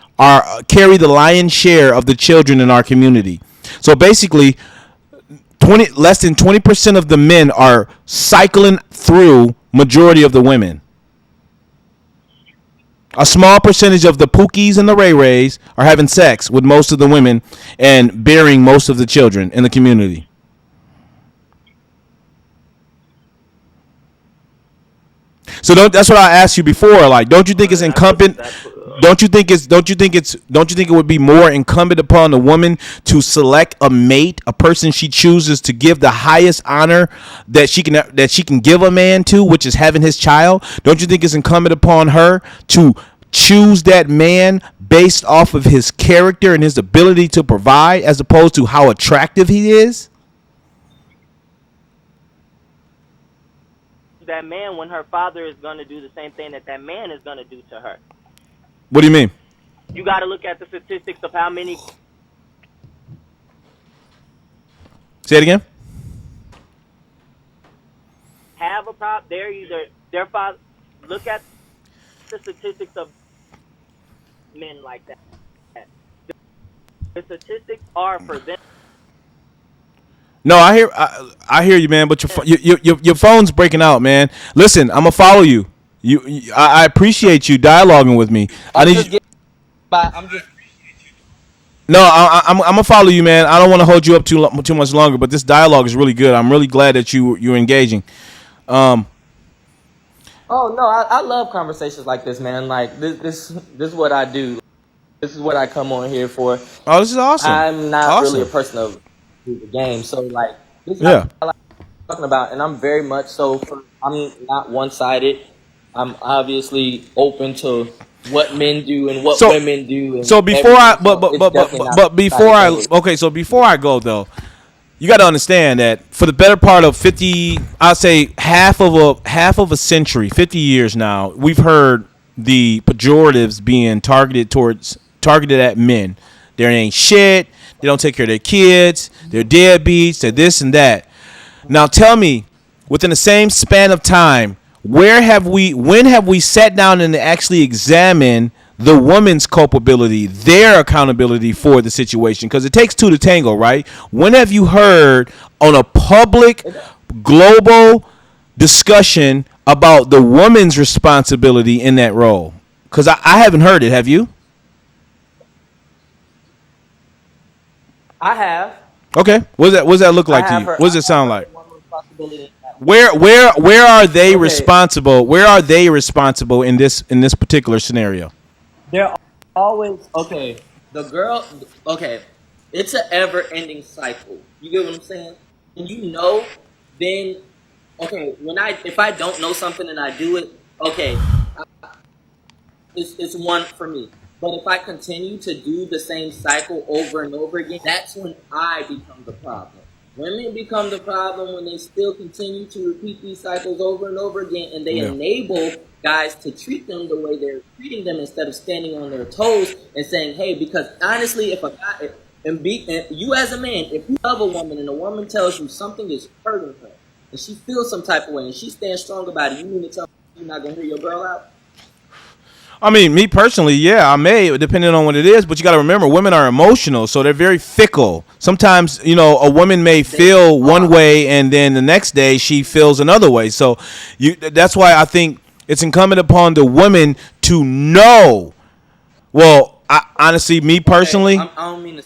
carry the lion's share of the children in our community. So basically, less than 20% of the men are cycling through majority of the women. A small percentage of the Pookies and the Ray Rays are having sex with most of the women and bearing most of the children in the community. So that's what I asked you before. Like, don't you think it's incumbent? Don't you think it would be more incumbent upon the woman to select a mate, a person she chooses to give the highest honor that she can give a man to, which is having his child? Don't you think it's incumbent upon her to choose that man based off of his character and his ability to provide, as opposed to how attractive he is? That man when her father is going to do the same thing that man is going to do to her. What do you mean? You got to look at the statistics of how many. Say it again. Have a problem. They're either their father. Look at the statistics of men like that. The statistics are for them. No, I hear you, man. But your phone's breaking out, man. Listen, I'm gonna follow you. I appreciate you dialoguing with me. I'm gonna follow you, man. I don't want to hold you up too much longer, but this dialogue is really good. I'm really glad that you're engaging. Oh no, I love conversations like this, man. Like this is what I do. This is what I come on here for. Oh, this is awesome. I'm not really a person of the game, so like this is what I like talking about, and I'm very much so. I'm not one-sided. I'm obviously open to what men do and what women do. And so before before I go though, you got to understand that for the better part of 50, I'd say half of a century, 50 years now, we've heard the pejoratives being targeted at men. They ain't shit. They don't take care of their kids. They're deadbeats. They're this and that. Now tell me, within the same span of time, when have we sat down and actually examined the woman's culpability, their accountability for the situation? Because it takes two to tango, right? When have you heard on a public, global discussion about the woman's responsibility in that role? Because I haven't heard it. Have you? I have. Okay. What does that look like to you? What does it sound like? Where are they responsible? Where are they responsible in this particular scenario? They're always okay. The girl, okay. It's an ever-ending cycle. You get what I'm saying? And then okay. If I don't know something and I do it, okay, it's one for me. But if I continue to do the same cycle over and over again, that's when I become the problem. Women become the problem when they still continue to repeat these cycles over and over again, and they enable guys to treat them the way they're treating them instead of standing on their toes and saying, hey, because honestly, if a guy, and you as a man, if you love a woman and a woman tells you something is hurting her, and she feels some type of way, and she stands strong about it, you mean to tell me you're not going to hear your girl out? I mean, me personally, yeah, I may, depending on what it is. But you got to remember, women are emotional, so they're very fickle. Sometimes, a woman may feel one way, and then the next day she feels another way. So that's why I think it's incumbent upon the woman to know. Well, honestly, me personally. I don't mean to.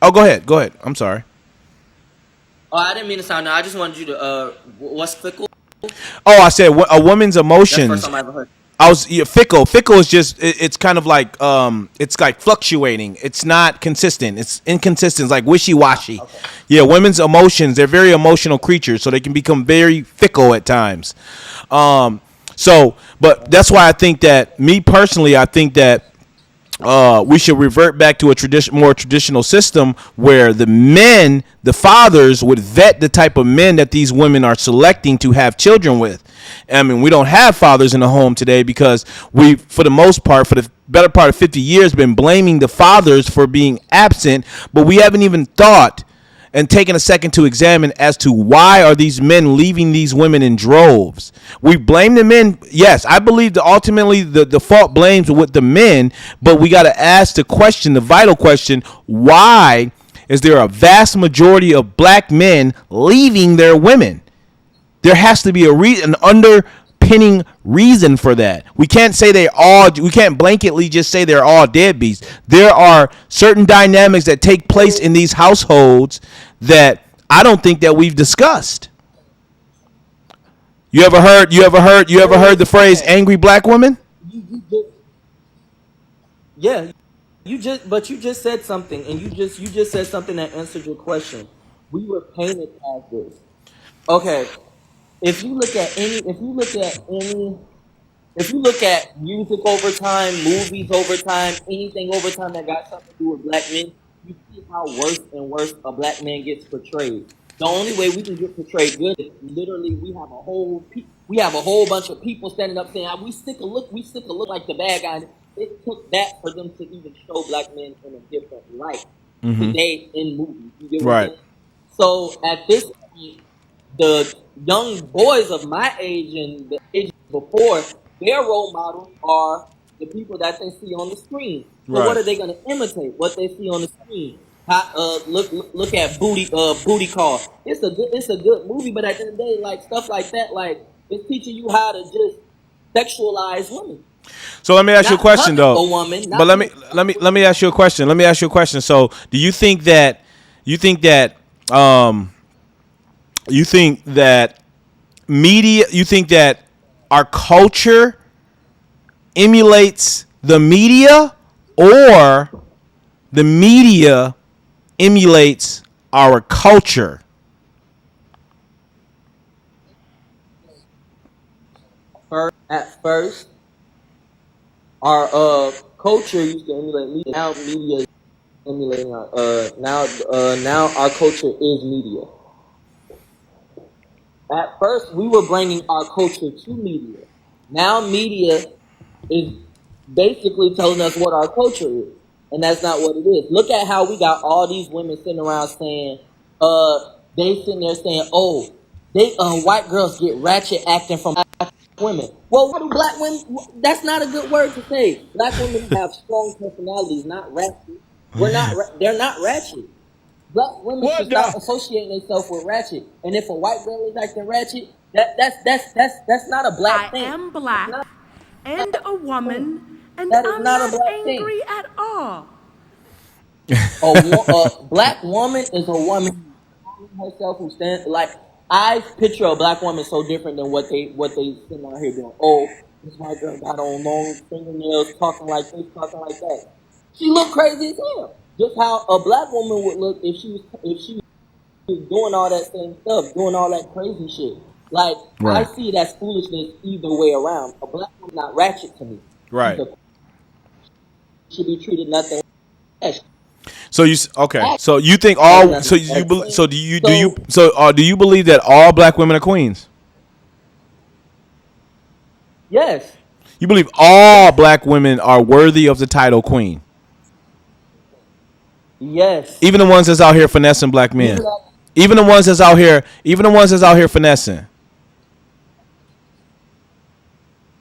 Oh, go ahead. I'm sorry. Oh, I didn't mean to sound. No, I just wanted you to. What's fickle? Oh, I said a woman's That's the emotions. first time I ever heard. Fickle. Fickle is just it's kind of like it's like fluctuating. It's not consistent. It's inconsistent. It's like wishy washy. Okay. Yeah, women's emotions. They're very emotional creatures, so they can become very fickle at times. But that's why I think that me personally, I think that we should revert back to a more traditional system where the fathers would vet the type of men that these women are selecting to have children with. I mean, we don't have fathers in the home today because we, for the most part, for the better part of 50 years, been blaming the fathers for being absent, but we haven't even thought and taken a second to examine as to why are these men leaving these women in droves. We blame the men. Yes, I believe that ultimately the fault blames with the men, but we got to ask the vital question, why is there a vast majority of black men leaving their women? There has to be an underpinning reason for that. We can't say we can't blanketly just say they're all deadbeats. There are certain dynamics that take place in these households that I don't think that we've discussed. You ever heard the phrase angry black woman? Yeah, you just said something, and you just said something that answered your question. We were painted as this. Okay, if you look at music over time, movies over time, anything over time that got something to do with black men, you see how worse and worse a black man gets portrayed. The only way we can get portrayed good is literally we have a whole bunch of people standing up saying we stick a look like the bad guy. It took that for them to even show black men in a different light today in movies. You get what I'm saying? So at this point, the young boys of my age and the age before, their role models are the people that they see on the screen. So what are they going to imitate? What they see on the screen. Look at Booty Call. It's a good movie, but at the end of the day, like stuff like that, like it's teaching you how to just sexualize women. So let me ask you a question though. But let me ask you a question. So do you think that our culture emulates the media, or the media emulates our culture? At first, our culture used to emulate media. Now media is emulating our now our culture is media. At first, we were bringing our culture to media. Now media is basically telling us what our culture is, and that's not what it is. Look at how we got all these women sitting around saying, they sitting there saying, oh, they white girls get ratchet acting from women. Well, what do black women? That's not a good word to say. Black women have strong personalities, not ratchet. They're not ratchet. Black women should stop associating themselves with ratchet. And if a white girl is acting ratchet, that's not a black thing. I am black and a woman, and that is I'm not not a black angry thing. at all. A black woman is a woman who herself who stands like I picture a black woman so different than what they sitting out here doing. Oh, this white girl got on long fingernails, talking like this, talking like that. She look crazy as hell. Just how a black woman would look if she was doing all that same stuff, doing all that crazy shit. Like I see it as foolishness either way around. A black woman not ratchet to me. Right. She should be treated nothing. So So you think all? So do you believe that all black women are queens? Yes. You believe all black women are worthy of the title queen? Yes. Even the ones that's out here finessing black men. Even the ones that's out here finessing.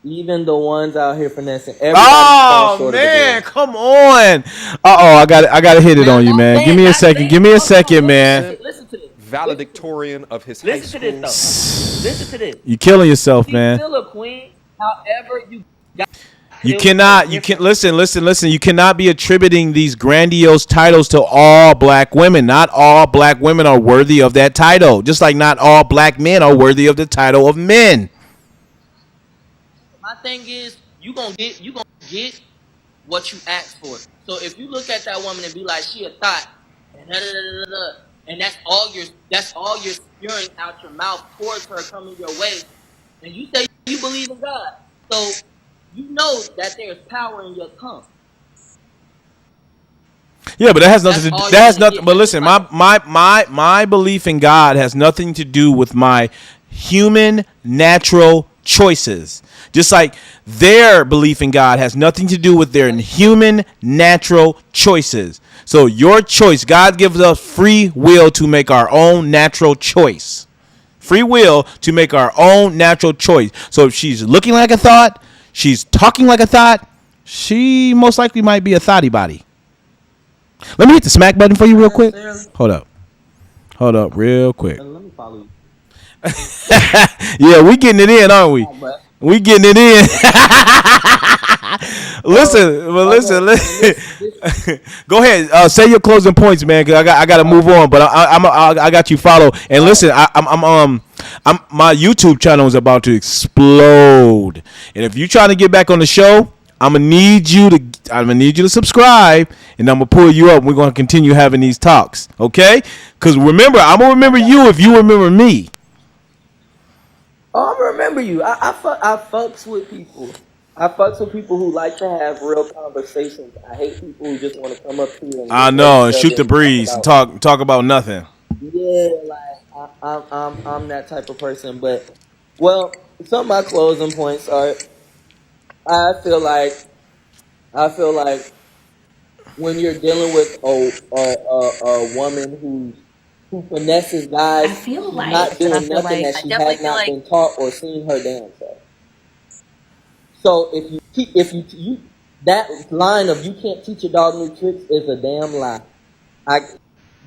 Even the ones out here finessing. Oh man, come on! I got to hit it on you, man. Give me a second, man. Listen to this. Valedictorian of his high school. Listen to this. You killing yourself, She's man. still a queen. However, you got You cannot. You can listen. You cannot be attributing these grandiose titles to all black women. Not all black women are worthy of that title. Just like not all black men are worthy of the title of men. My thing is, you gonna get what you ask for. So if you look at that woman and be like, she a thought, and da, da, da, da, da, and that's all you're spewing out your mouth towards her coming your way, and you say you believe in God, so you know that there's power in your tongue. Yeah, but that has nothing to do. That has nothing. But listen, my belief in God has nothing to do with my human natural choices. Just like their belief in God has nothing to do with their human natural choices. So your choice, God gives us free will to make our own natural choice. Free will to make our own natural choice. So if she's looking like a thought, she's talking like a thought, she most likely might be a thoughty body. Let me hit the smack button for you real quick. Hold up real quick. Let me follow you. Yeah, we getting it in, aren't we? We getting it in. listen. Go ahead. Say your closing points, man. Cause I got to move on. But I got you follow. And listen, I'm my YouTube channel is about to explode. And if you trying to get back on the show, I'm gonna need you to subscribe, and I'm gonna pull you up. We're gonna continue having these talks, okay? Because remember, I'm gonna remember you if you remember me. Oh, I remember you. I fucks with people. I fucks with people who like to have real conversations. I hate people who just want to come up to you and I know, and shoot the breeze, and talk about nothing. Yeah, like I'm that type of person. But well, some of my closing points are. I feel like when you're dealing with a woman who finesses guys, she's not doing nothing that she has not been taught or seen her damn self. So if you that line of you can't teach a dog new tricks is a damn lie.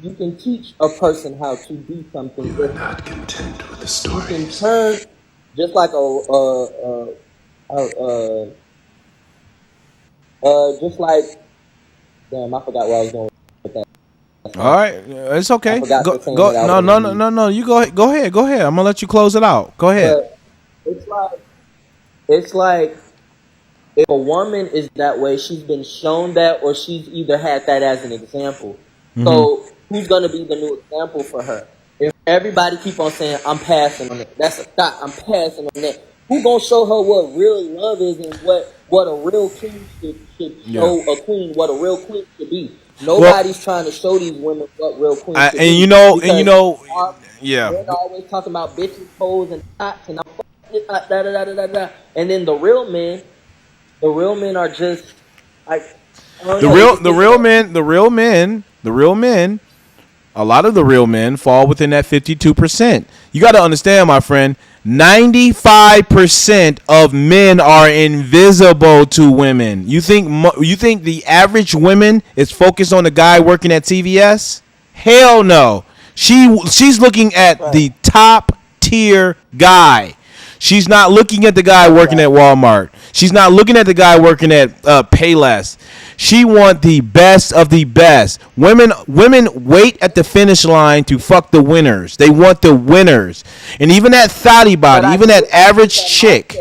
You can teach a person how to do something. You're not content with the story. You can turn just like just like damn, I forgot where I was going with that. All right, it's okay. No. You go ahead. I'm gonna let you close it out. Go ahead. But it's like if a woman is that way, she's been shown that, or she's either had that as an example. Mm-hmm. So who's gonna be the new example for her? If everybody keep on saying I'm passing on it, that's a thought. I'm passing on that. Who gonna show her what real love is and what a real king should show a queen? What a real queen should be. Nobody's trying to show these women what real queens should be. Yeah. They're always talking about bitches, hoes, and tots, and da. And then the real men are just like the real men. A lot of the real men fall within that 52%. You got to understand, my friend. 95% of men are invisible to women. You think the average woman is focused on the guy working at CVS? Hell no. She's looking at the top tier guy. She's not looking at the guy working at Walmart. She's not looking at the guy working at Payless. She want the best of the best. Women wait at the finish line to fuck the winners. They want the winners. And even that thotty body, even that average chick,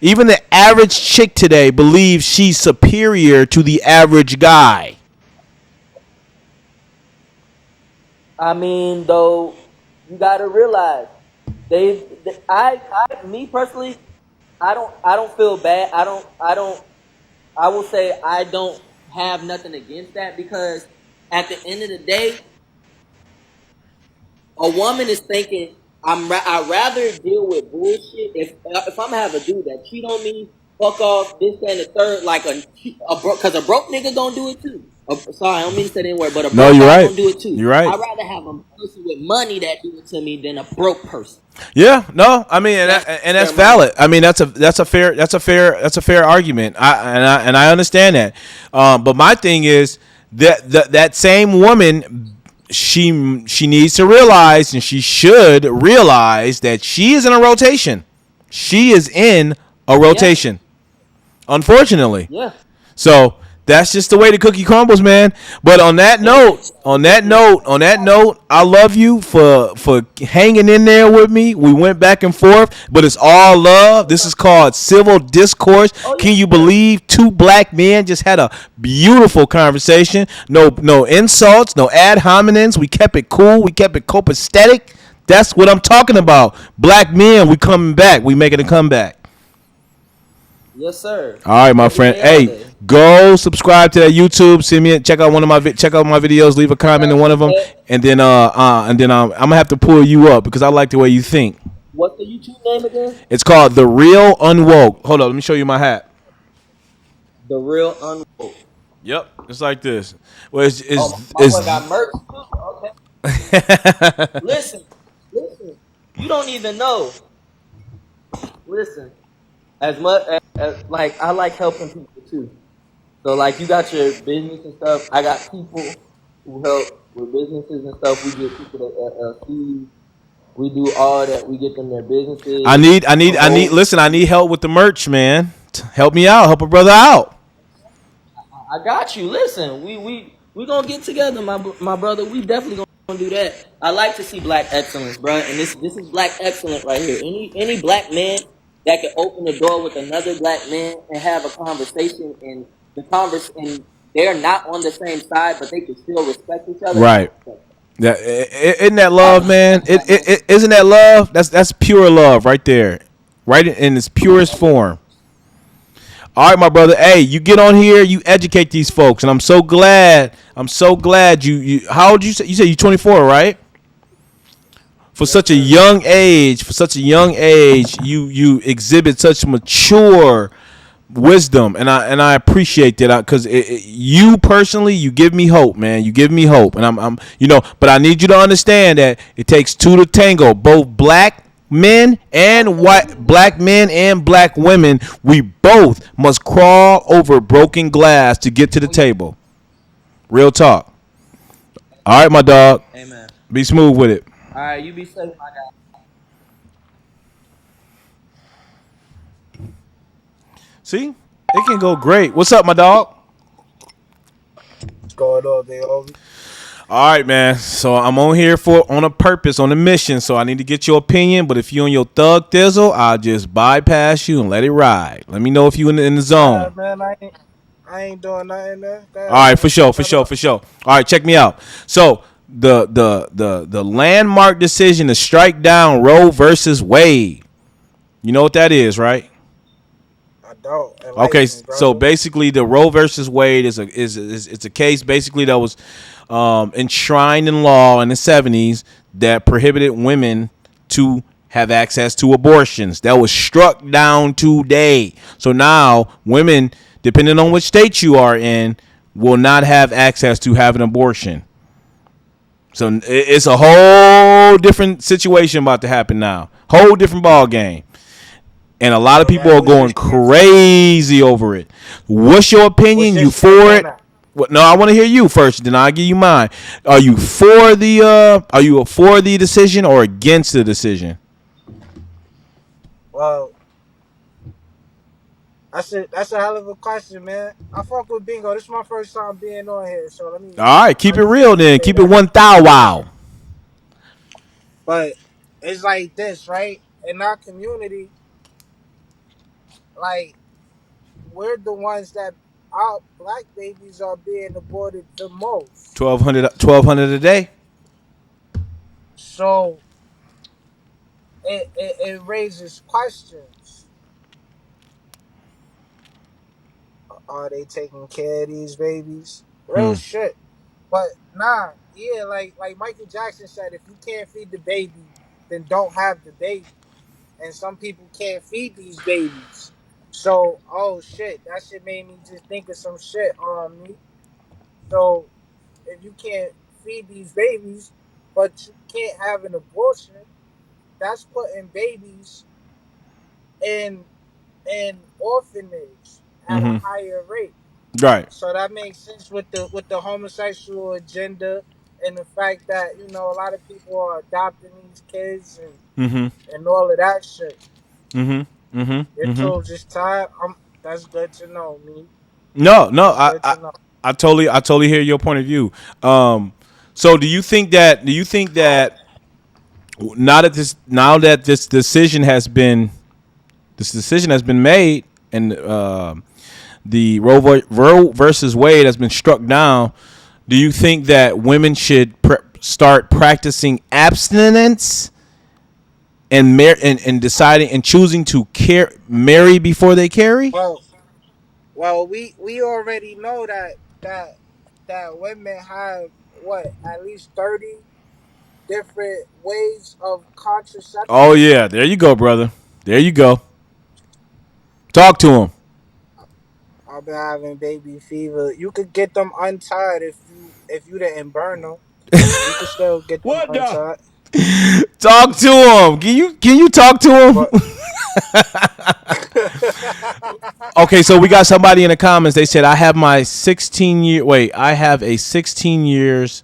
even the average chick today believes she's superior to the average guy. I mean, though, you gotta realize me personally, I don't feel bad. I will say I don't have nothing against that, because at the end of the day, a woman is thinking I'd rather deal with bullshit if I'm gonna have a dude that cheat on me, fuck off, this and the third, like because a broke nigga gonna do it too. Sorry, I don't mean to say the word, but a broke guy gonna do it too. You're right. I'd rather have a person with money that do it to me than a broke person. Yeah, no, I mean, and that's valid. I mean, that's a fair argument. I understand that. But my thing is that same woman, she needs to realize, and she should realize, that she is in a rotation. She is in a rotation. Unfortunately. Yeah. So that's just the way the cookie crumbles, man. But on that note, I love you for hanging in there with me. We went back and forth, but it's all love. This is called civil discourse. Oh, Can yes, you sir. believe two black men just had a beautiful conversation? No insults, no ad hominems. We kept it cool. We kept it copacetic. That's what I'm talking about. Black men, we coming back. We making a comeback. Yes, sir. All right, my Every friend. day, all Hey, day. go subscribe to that YouTube. Send me check out check out my videos. Leave a comment in one of them, and then I'm gonna have to pull you up because I like the way you think. What's the YouTube name again? It's called The Real Unwoke. Hold on, let me show you my hat. The Real Unwoke. Yep, it's like this. Well, Oh, my boy got merch too. Okay. Listen. You don't even know. Listen. As much as like I like helping people too. So like you got your business and stuff. I got people who help with businesses and stuff. We get people to LLCs. We do all that. We get them their I businesses. need, I need, I need. Promote. Listen, I need help with the merch, man. Help me out. Help a brother out. I got you. Listen, we gonna get together, my brother. We definitely gonna do that. I like to see black excellence, bro. And this is black excellence right here. Any black man that can open the door with another black man and have a conversation and and they're not on the same side, but they can still respect each other. I Right. respect that. Yeah, isn't that I love, man? respect that, man. Isn't that love? That's pure love right there, right in its purest form. All right, my brother. Hey, you get on here, you educate these folks, and I'm so glad. I'm so glad you. How old you say? You said you 24, right? For Yes, such a sir. young age, you exhibit such mature wisdom, and I appreciate that because you personally, you give me hope, man. You give me hope, and I'm but I need you to understand that it takes two to tango. Both black men and black women, we both must crawl over broken glass to get to the table. Real talk. All right, my dog. Amen. Be smooth with it. All right, you be safe, my guy. See, it can go great. What's up, my dog? What's going on, there, Ovi? All right, man. So I'm on a purpose, on a mission. So I need to get your opinion. But if you on your thug thizzle, I'll just bypass you and let it ride. Let me know if you in the zone. Man, I ain't doing nothing there. Go All ahead, right, man. for sure. Cut it off. All right, check me out. So the landmark decision to strike down Roe versus Wade. You know what that is, right? I don't. Okay, Enlighten me, so brother. basically, the Roe versus Wade is it's a case basically that was enshrined in law in the 70s that prohibited women to have access to abortions. That was struck down today. So now women, depending on which state you are in, will not have access to have an abortion. So it's a whole different situation about to happen now. Whole different ball game. And a lot of So people that are was your going stance. crazy over it. What's your What's opinion? your You stance for on it? that? What? No, I want to hear you first. Then I'll give you mine. Are you for the? Are you for the decision or against the decision? Well, that's a hell of a question, man. I fuck with Bingo. This is my first time being on here, so All right, keep it let real me then. say Keep it that. 1,000. Wow. But it's like this, right? In our community, like we're the ones that our black babies are being aborted the most. 1,200 a day. So it raises questions. Are they taking care of these babies? Real Hmm. shit. But nah, yeah, like Michael Jackson said, if you can't feed the baby, then don't have the baby. And some people can't feed these babies. So, oh shit, that shit made me just think of some shit on me. So, if you can't feed these babies, but you can't have an abortion, that's putting babies in orphanage at a Mm-hmm. higher rate. Right. So that makes sense with the homosexual agenda and the fact that a lot of people are adopting these kids Mm-hmm. and all of that shit. Mm-hmm. Mm-hmm. Your Mm-hmm. tools just tired. That's good to know, me. No, no, That's good to know. I totally hear your point of view. So do you think that now that this decision has been made, and the Roe versus Wade has been struck down, do you think that women should start practicing abstinence and deciding and choosing to marry before they carry? Well, we already know that women have what, at least 30 different ways of Oh contraception. yeah, there you go, brother. There you go. Talk to him. I've been having baby fever. You could get them untied if you didn't burn them. You could still get them What the? untied. Talk to him. Can you talk to him? But Okay, so we got somebody in the comments. They said I have my 16 year. Wait, I have a 16 years.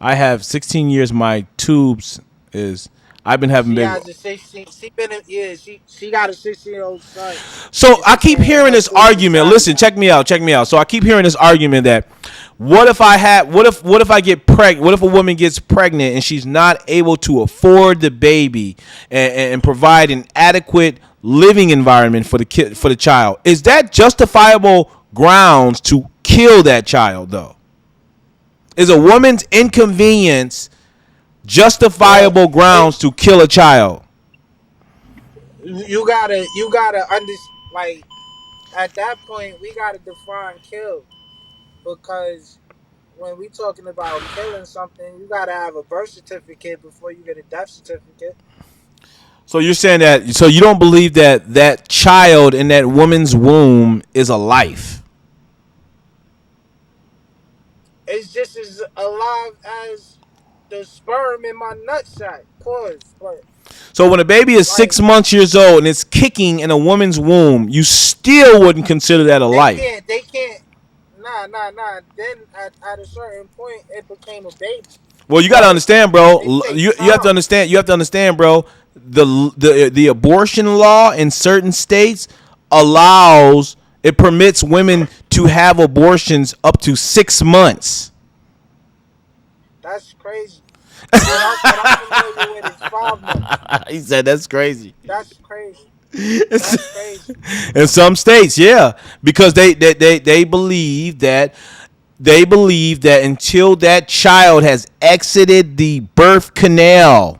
I have 16 years. My tubes is. I've been having she baby. has a 16. She been in, yeah. She got a 16-year-old son, So and I she keep saying hearing her this tubes is argument. sagging Listen, now. check me out. Check me out. So I keep hearing this argument that what if I get pregnant? What if a woman gets pregnant and she's not able to afford the baby and provide an adequate living environment for the kid, for the child? Is that justifiable grounds to kill that child though? Is a woman's inconvenience Well, justifiable it, grounds to kill a child? you gotta understand. Like, at that point, we gotta define kill, because when we talking about killing something, you gotta have a birth certificate before you get a death certificate. So you're saying that, so you don't believe that that child in that woman's womb is a life? It's just as alive as the sperm in my nutsack. Pause. But So when a baby is like, 6 months years old and it's kicking in a woman's womb, you still wouldn't consider that a they life? can't. They can't. Nah. Then at a certain point, it became a baby. Well, you got to But understand, bro. it takes You have to time. understand. You have to understand, bro. The abortion law in certain states allows, it permits women to have abortions up to 6 months. That's crazy. What I'm familiar with is 5 months. He said that's crazy. That's crazy. That's crazy. In some states, yeah, because they believe that until that child has exited the birth canal,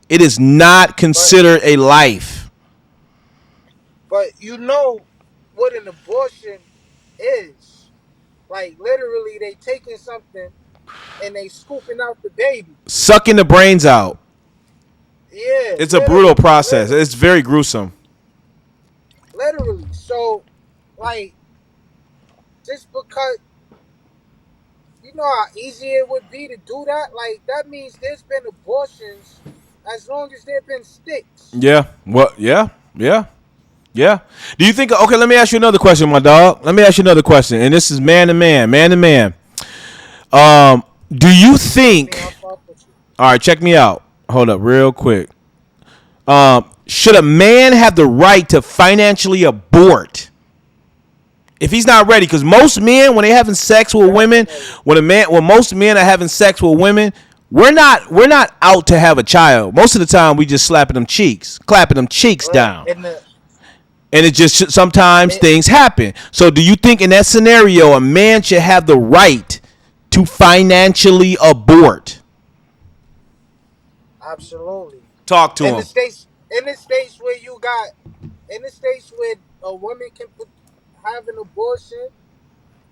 it is not But considered a life. but you know what an abortion is. Like, literally, they taking something and they scooping out the baby. Sucking the brains out. Yeah, It's a brutal process. literally, It's very gruesome. literally. So, like, just because you know how easy it would be to do that, like, that means there's been abortions as long as there've been sticks. Yeah. Well, yeah. Yeah. Yeah. Do you think? Okay, let me ask you another question, my dog. Let me ask you another question, and this is man to man, man to man. Do you I mean, think? I'll fuck with you. All right, check me out. Hold up, real quick. Should a man have the right to financially abort if he's not ready? Because most men, when they having sex with women, Definitely. when most men are having sex with women, we're not out to have a child. Most of the time, we just clapping them cheeks Right. down, and it just sometimes It, things happen. So, do you think in that scenario, a man should have the right to financially abort? absolutely. Talk to In the him. states, in the states where you got, in the states where a woman can have an abortion,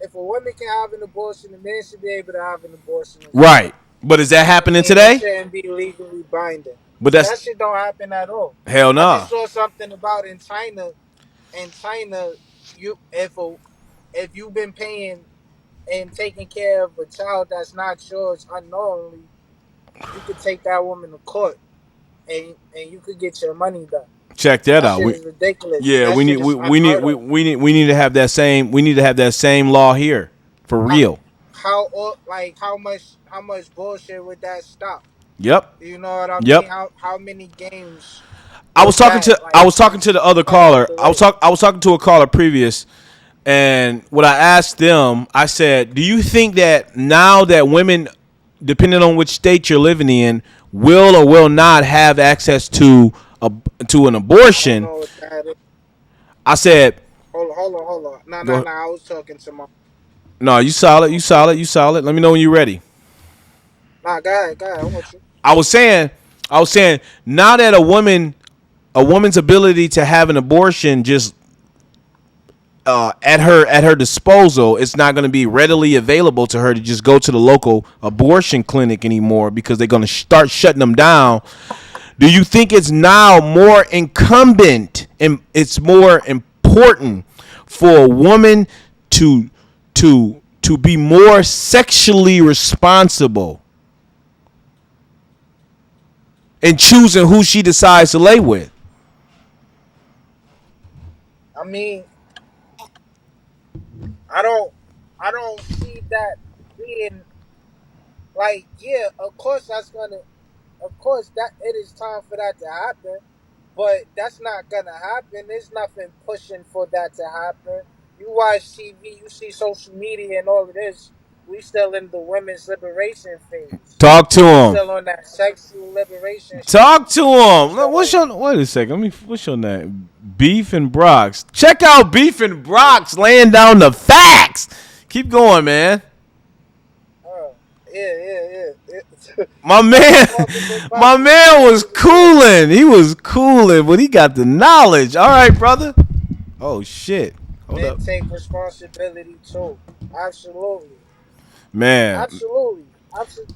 if a woman can have an abortion, the man should be able to have an abortion as well. Right, but is that Doesn't happening mean it today? shouldn't be legally binding. But that's That shit don't happen at all. hell I just nah. saw something about in China. In China, you if you've been paying and taking care of a child that's not yours unknowingly, you could take that woman to court and you could get your money back. Check that That out. shit is ridiculous. Yeah, That we need shit we, is we need unheard we, of. we need to have that same law here for How real. how much bullshit would that stop? Yep. You know what I mean? Yep. How many games I was with talking that to I like was talking to the other out caller. the I was way. talk I was talking to a caller previous, and what I asked them, I said, "Do you think that now that women, depending on which state you're living in, will or will not have access a to an I don't abortion?" know what that is. I said, Hold on. "Go. I was talking to No, you solid. my You phone. solid. You solid. Let me know when you're ready." Nah, go ahead. I want you. I was saying, now that a woman's ability to have an abortion just at her disposal, it's not going to be readily available to her to just go to the local abortion clinic anymore because they're going to start shutting them down. Do you think it's now more incumbent and it's more important for a woman to be more sexually responsible in choosing who she decides to lay with? I mean, I don't I don't see that being like, yeah, of course that it is time for that to happen, but that's not gonna happen. There's nothing pushing for that to happen. You watch TV, you see social media and all of this. We still in the women's liberation phase. Talk to We him. still on that sexual liberation shit. Talk to him. What's So your wait a second? What's your name? Beef and Brox. Check out Beef and Brox laying down the facts. Keep going, man. yeah. My man, Motherfuckers been my popping man shit was over the years. cooling. He was cooling, but he got the knowledge. All right, brother. Oh shit. Hold Men up, take responsibility too. Absolutely. man. Absolutely. Absolutely.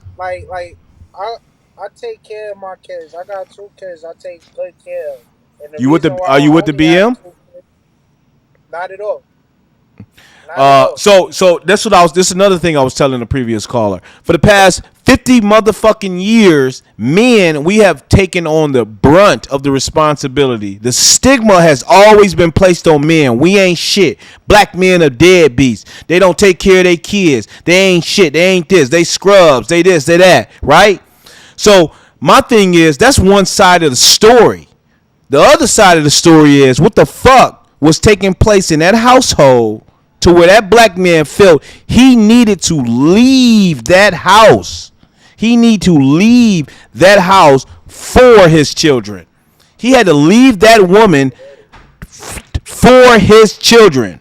I I take care of my kids. I got two kids. I take good care of. And the You with reason the? why Are you I with the only have BM? two kids, not at all. Not at all. So that's what I was. This is another thing I was telling the previous caller. For the past 50 motherfucking years, men, we have taken on the brunt of the responsibility. The stigma has always been placed on men. We ain't shit. Black men are deadbeats. They don't take care of their kids. They ain't shit. They ain't this. They scrubs. They this. They that. Right? So my thing is that's one side of the story. The other side of the story is what the fuck was taking place in that household to where that black man felt he needed to leave that house. He need to leave that house for his children. He had to leave that woman for his children.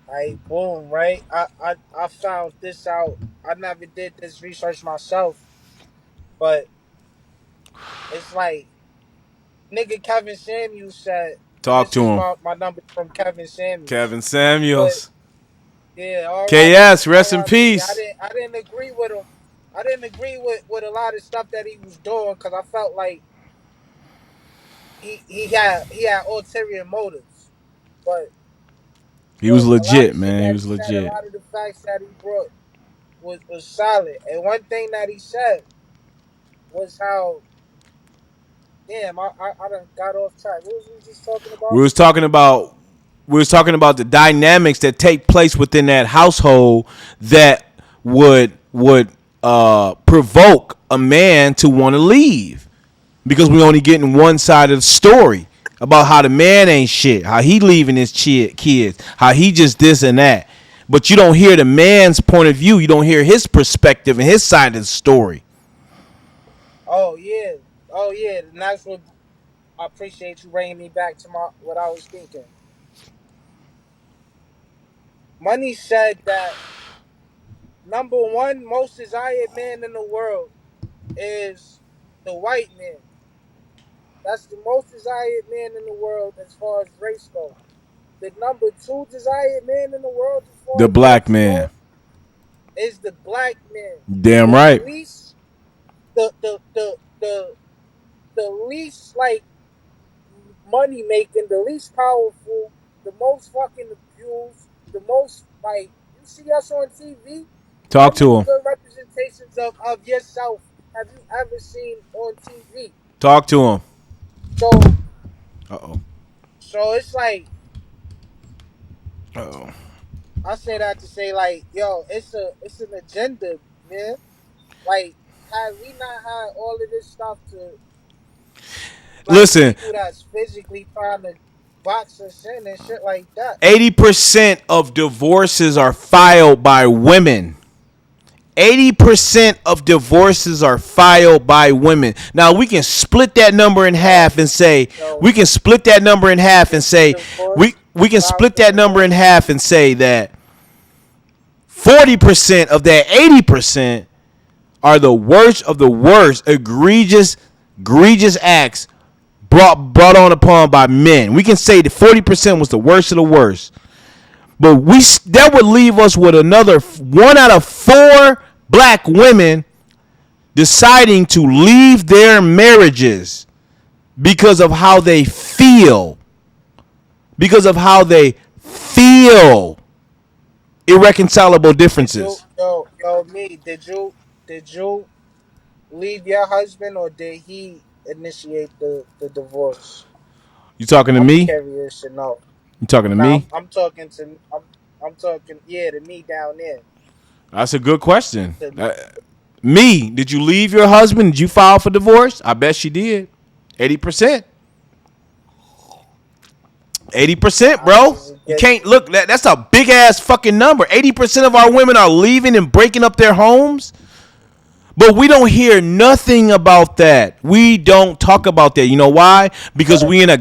Like boom, right? I found this out. I never did this research myself, but it's like nigga Kevin Samuels said, and Talk this to is him. my number from Kevin Samuels. Kevin But Samuels. yeah, KS, rest in R.I.P. peace. I didn't agree with him. I didn't agree with a lot of stuff that he was doing because I felt like he had ulterior motives. But He was a lot legit, of shit man. He that was he said, a legit. lot of the facts that he brought was solid. And one thing that he said was how damn I done got off track. What was we just talking We about? was talking about the dynamics that take place within that household that would provoke a man to want to leave because we only getting one side of the story about how the man ain't shit, how he leaving his kids, how he just this and that. But you don't hear the man's point of view. You don't hear his perspective and his side of the story. Oh yeah, oh yeah. And that's what I appreciate you bringing me back to my what I was thinking. Money said that number one most desired man in the world is the white man. That's the most desired man in the world as far as race goes. The number two desired man in the world as far The as black race man. goes is the black man. Damn The right. least the the least like money making, the least powerful, the most fucking abused, the most like you see us on TV. How Talk to many him. good representations of yourself have you ever seen on TV? Talk to him. So Uh oh. so it's like Uh oh. I say that to say like, yo, it's an agenda, man. Like, had we not had all of this stuff to like Listen, people that's physically trying to box us in and shit like that. 80% of divorces are filed by women. 80% of divorces are filed by women. Now we can split that number in half and say So we can split that number in half and say divorce we can filed split for that number in divorce. half and say that 40% of that 80% are the worst of the worst egregious acts brought on upon by men. We can say that 40% was the worst of the worst. But that would leave us with another 1 out of 4 black women deciding to leave their marriages because of how they feel. Because of how they feel. Irreconcilable differences. Me, did you leave your husband or did he initiate the divorce? You talking to I'm me? curious to know. You talking to Now me? I'm talking to me down there. That's a good question. To, Me, did you leave your husband? Did you file for divorce? I bet she did. 80%. 80%, I bro. just You get can't look. That's a big ass fucking number. 80% of our women are leaving and breaking up their homes. But we don't hear nothing about that. We don't talk about that. You know why? Because we in a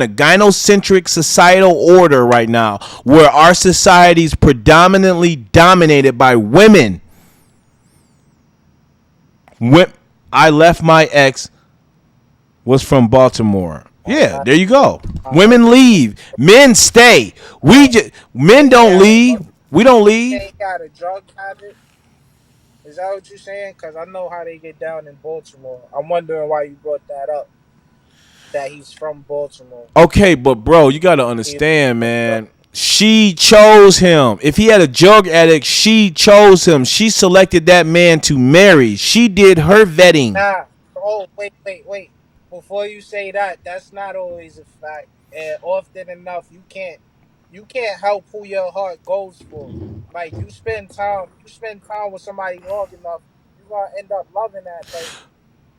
gynocentric societal order right now, where our society is predominantly dominated by women. I left my ex was from Baltimore. Yeah, there you go. Women leave, men stay. Men don't leave. We don't leave. He got a drug habit. Is that what you're saying? Because I know how they get down in Baltimore. I'm wondering why you brought that up. That he's from Baltimore. Okay, but bro, you gotta understand, man. She chose him. If he had a drug addict, she chose him. She selected that man to marry. She did her vetting. Nah. Oh, wait. Before you say that, that's not always a fact. And often enough, you can't help who your heart goes for. Like you spend time with somebody long enough, you're gonna end up loving that person.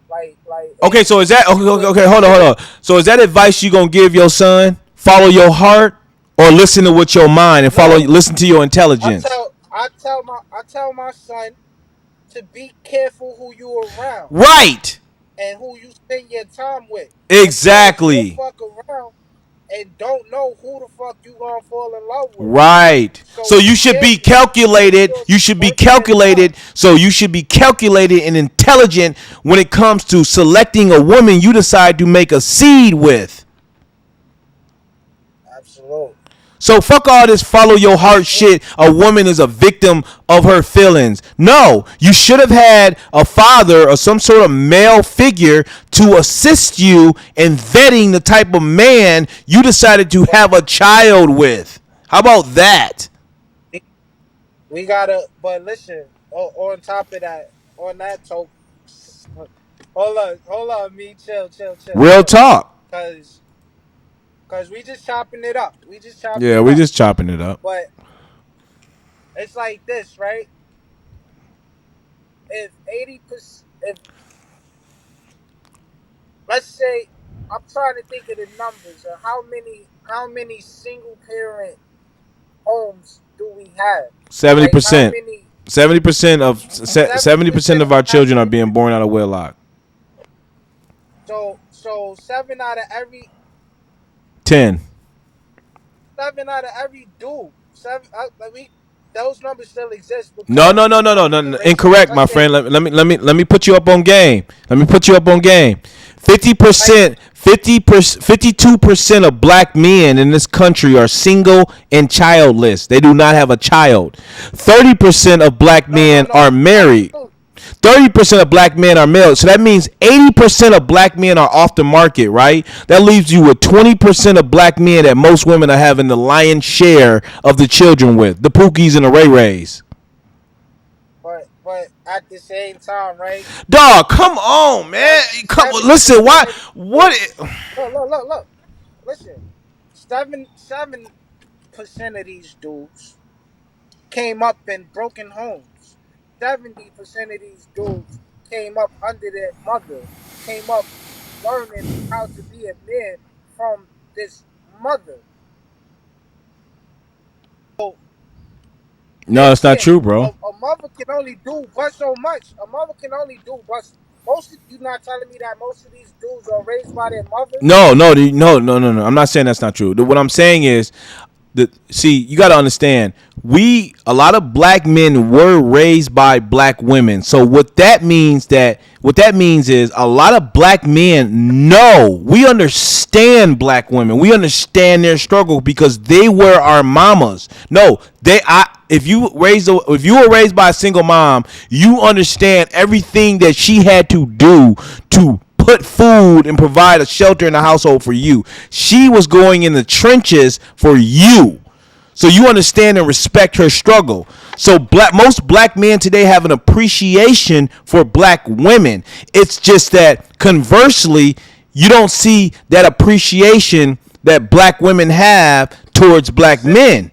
Like Okay, so is that okay? Hold it, on. So is that advice you gonna give your son? Follow your heart, or listen to what your mind and no. listen to your I intelligence. tell my son to be careful who you around Right. and who you spend your time with. Because you'll Exactly. fuck around and don't know who the fuck you gonna fall in love with. Right. So So you be should be careful who calculated. you're You should be spending your time. calculated. So you should be calculated and intelligent when it comes to selecting a woman you decide to make a seed with. Absolutely. So fuck all this follow your heart shit. A woman is a victim of her feelings. No, you should have had a father or some sort of male figure to assist you in vetting the type of man you decided to have a child with. How about that? We gotta, but listen. On top of that, on that token, hold on, me, Real chill, talk. cause, cause we just chopping it up. We just chopping Yeah, it we up. just chopping it up. But it's like this, right? If 80%, if let's say, I'm trying to think of the numbers of how many single parent homes do we have? Seventy Like how percent. many? 70% of Seventy 70% percent of our have children are being born out of wedlock. so 10. 7 out of every dude. Those numbers still exist No, because no, no, we no, no, come no, from no. racial. Incorrect, Let's my say friend. Let me put you up on game. Let me put you up on game. 50%, 52% of black men in this country are single and childless. They do not have a child. 30% of black men no. are married. Absolutely. 30% of black men are male. So that means 80% of black men are off the market, right? That leaves you with 20% of black men that most women are having the lion's share of the children with. The Pookies and the Ray Rays. But at the same time, right? Dog, come on, man. Come on, listen, why? 70%. What? Look. Listen, 7% of these dudes came up in broken homes. 70% of these dudes came up under their mother. Came up learning how to be a man from this mother. So No, it's not again, true, a, bro. a mother can only do but so much. A mother can only do but most of you not telling me that most of these dudes are raised by their mothers? No, no, no. I'm not saying that's not true. What I'm saying is, see, you got to understand. A lot of black men were raised by black women. So what that means is a lot of black men know, we understand black women. We understand their struggle because they were our mamas. No, if you were raised by a single mom, you understand everything that she had to do to put food and provide a shelter in the household for you. She was going in the trenches for you. So you understand and respect her struggle. So most black men today have an appreciation for black women. It's just that conversely, you don't see that appreciation that black women have towards black men.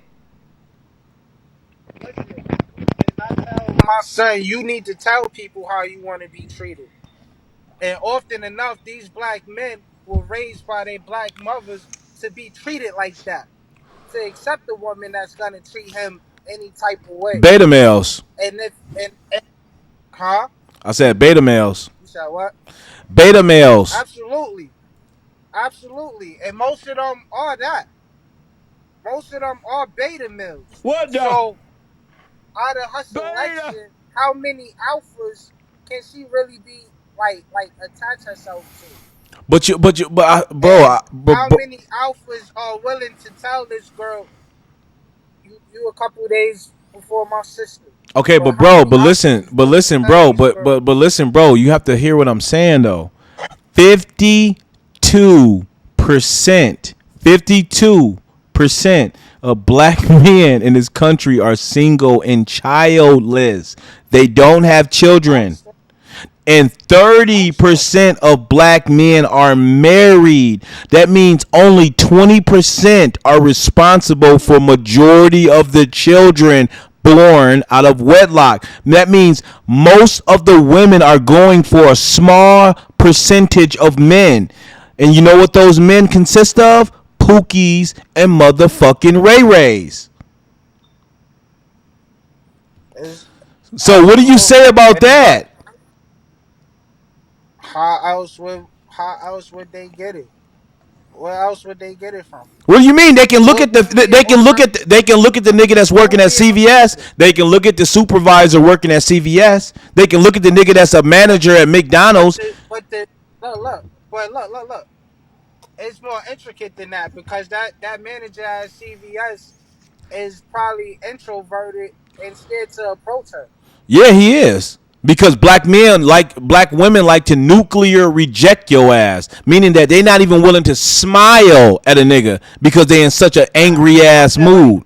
My son, you need to tell people how you want to be treated. And often enough, these black men were raised by their black mothers to be treated like that. To accept a woman that's gonna treat him any type of way. Beta males. And huh? I said beta males. You said what? Beta males. Absolutely. Absolutely. And most of them are that. Most of them are beta males. What the? So out of her Beta. selection, how many alphas can she really be like attach herself to? And how many alphas are willing to tell this girl you a couple days before my sister? Okay, Or but how bro, many alphas is willing to tell bro, these girls? but listen, bro, you have to hear what I'm saying though. 52%, 52% of black men in this country are single and childless. They don't have children. And 30% of black men are married. That means only 20% are responsible for majority of the children born out of wedlock. That means most of the women are going for a small percentage of men. And you know what those men consist of? Pookies and motherfucking Ray Rays. So what do you say about that? How else would they get it? Where else would they get it from? What do you mean? They can look What at the would be an they can look alternative? at they can look at the nigga that's What working would at be an CVS. alternative? They can look at the supervisor working at CVS. They can look at the nigga that's a manager at But McDonald's. the look. It's more intricate than that because that manager at CVS is probably introverted and scared to approach her. Yeah, he is. Because black women like to nuclear reject your ass, meaning that they not even willing to smile at a nigga because they in such an angry I ass feel like mood.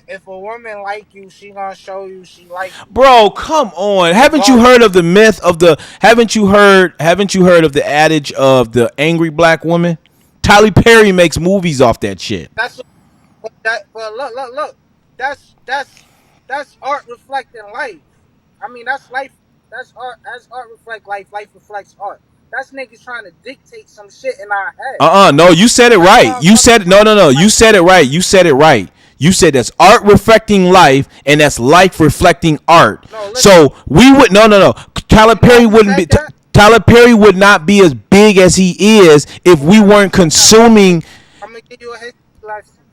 if a woman like you, she gonna show you she like you, Bro, come on. Haven't you heard of regardless. the myth of the haven't you heard of the adage of the angry black woman? Tyler Perry makes movies off that shit. That's but look. That's art reflecting life. I mean, that's life. That's art. As art reflect life, life reflects art. That's niggas trying to dictate some shit in our head. No, you said it That's right. why You said no, no, no. You like, said it right. You said it right. You said that's art reflecting life, and that's life reflecting art. no, listen. So we would no. Tyler You know Perry who wouldn't be. said that? Tyler Perry would not be as big as he is if we weren't consuming. I'm gonna give you a history lesson.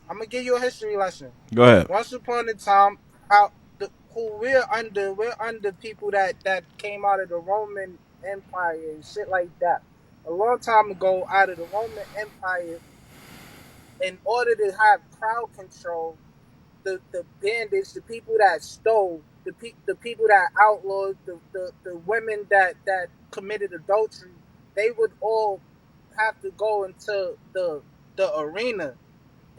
I'm gonna give you a history lesson. Go ahead. Once upon a time, how we're under people that came out of the Roman Empire and shit like that. A long time ago, out of the Roman Empire, in order to have crowd control, the bandits, the people that stole, the people that outlawed, the women that committed adultery, they would all have to go into the arena,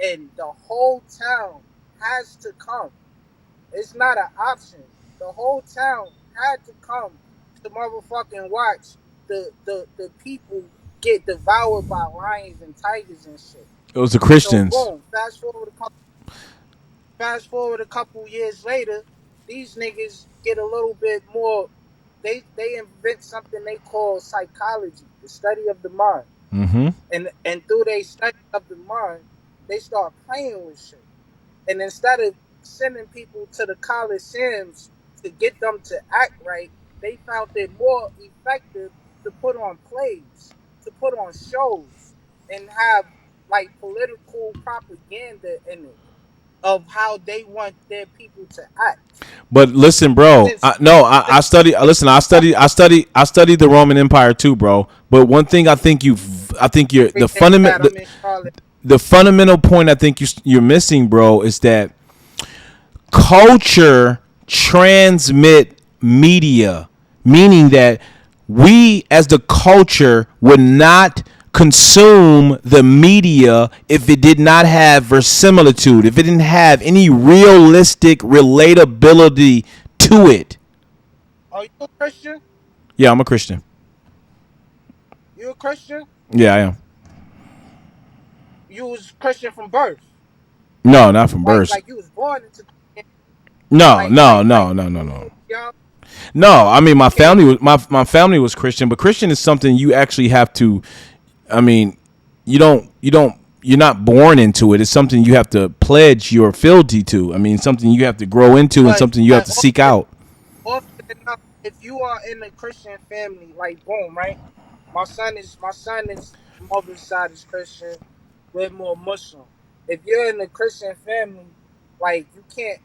and the whole town has to come. It's not an option. The whole town had to come to motherfucking watch the people get devoured by lions and tigers and shit. It was the So Christians. boom, fast forward a couple years later, these niggas get a little bit more. they invent something they call psychology, the study of the mind. Mm-hmm. And through their study of the mind, they start playing with shit. And instead of sending people to the Coliseums to get them to act right, they found it more effective to put on plays, to put on shows, and have like political propaganda in it of how they want their people to act. But listen, bro. Since I study. Listen, I study the Roman Empire too, bro. But one thing I think you're the fundamental point I think you're missing, bro, is that culture transmit media, meaning that we as the culture would not consume the media if it did not have verisimilitude, if it didn't have any realistic relatability to it. Are you a Christian? Yeah, I'm a Christian. You a Christian? Yeah, I am. You was Christian from birth. No, not from birth. Like you was born into. No. No, I mean my family was my family was Christian, but Christian is something you actually have to. I mean, you're not born into it. It's something you have to pledge your fealty to. I mean, something you have to grow into and something you have to seek out. Often enough, if you are in a Christian family, like boom, right? My son is mother's side is Christian. We're more Muslim. If you're in a Christian family, like you can't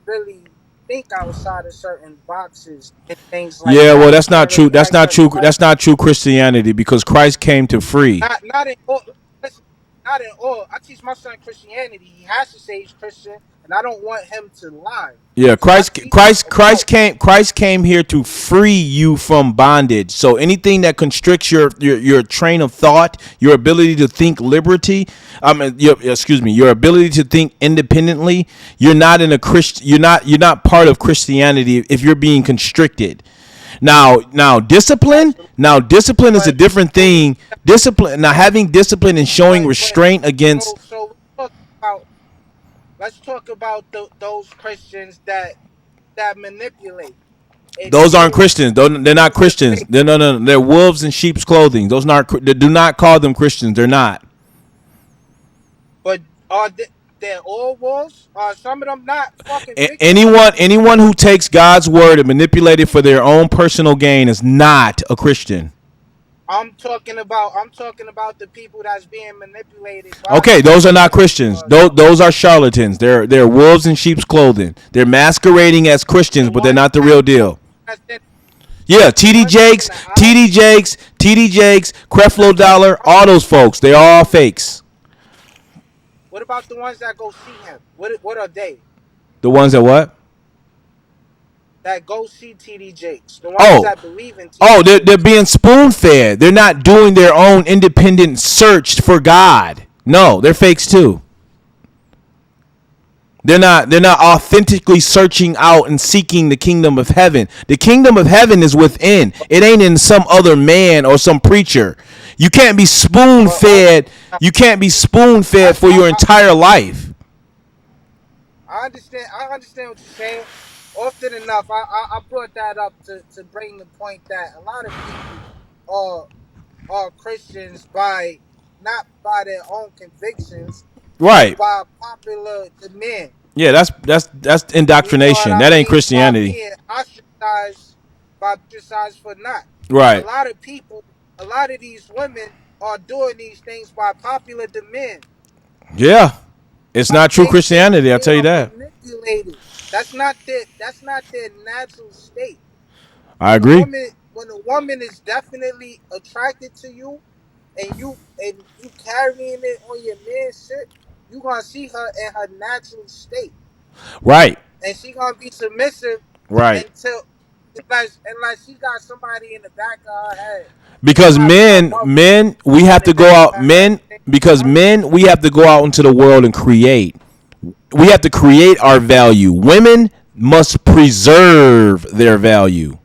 really think outside of certain boxes and things like that. Yeah, well, that's not true. That's not true. That's not true Christianity, because Christ came to free. Not in all. Listen, not in all. I teach my son Christianity. He has to say he's Christian, and I don't want him to lie. Yeah, Christ came here to free you from bondage. So anything that constricts your train of thought, your ability to think your ability to think independently, you're not in a you're not part of Christianity if you're being constricted. Now discipline is a different thing. Having discipline and showing restraint against. So let's talk about those Christians that manipulate. Those aren't Christians. They're not Christians. No. They're wolves in sheep's clothing. Those aren't. Do not call them Christians. They're not. But are they're all wolves? Are some of them not fucking? Anyone who takes God's word and manipulate it for their own personal gain is not a Christian. I'm talking about the people that's being manipulated. Okay, those are not Christians. Those are charlatans. They're wolves in sheep's clothing. They're masquerading as Christians, but they're not the real deal. Yeah, TD Jakes, Creflo Dollar, all those folks. They're all fakes. What about the ones that go see him? What are they? The ones that what? That go see TD Jakes. The ones that believe in TD they're being spoon-fed. They're not doing their own independent search for God. No, they're fakes too. They're not authentically searching out and seeking the kingdom of heaven. The kingdom of heaven is within. It ain't in some other man or some preacher. You can't be spoon-fed. You can't be spoon-fed for your entire life. I understand what you're saying. Often enough, I brought that up to bring the point that a lot of people are Christians not by their own convictions, right? By popular demand. Yeah, that's indoctrination. That ain't Christianity. Being ostracized for not. Right. A lot of these women are doing these things by popular demand. Yeah, it's not true Christianity. I'll tell you that. Manipulated. That's not their natural state. I agree. When a woman is definitely attracted to you, and you carrying it on your man shit, you gonna see her in her natural state. Right. And she gonna be submissive. Right. Unless she got somebody in the back of her head. Because men, we have to go out. Because we have to go out into the world and create. We have to create our value. Women must preserve their value.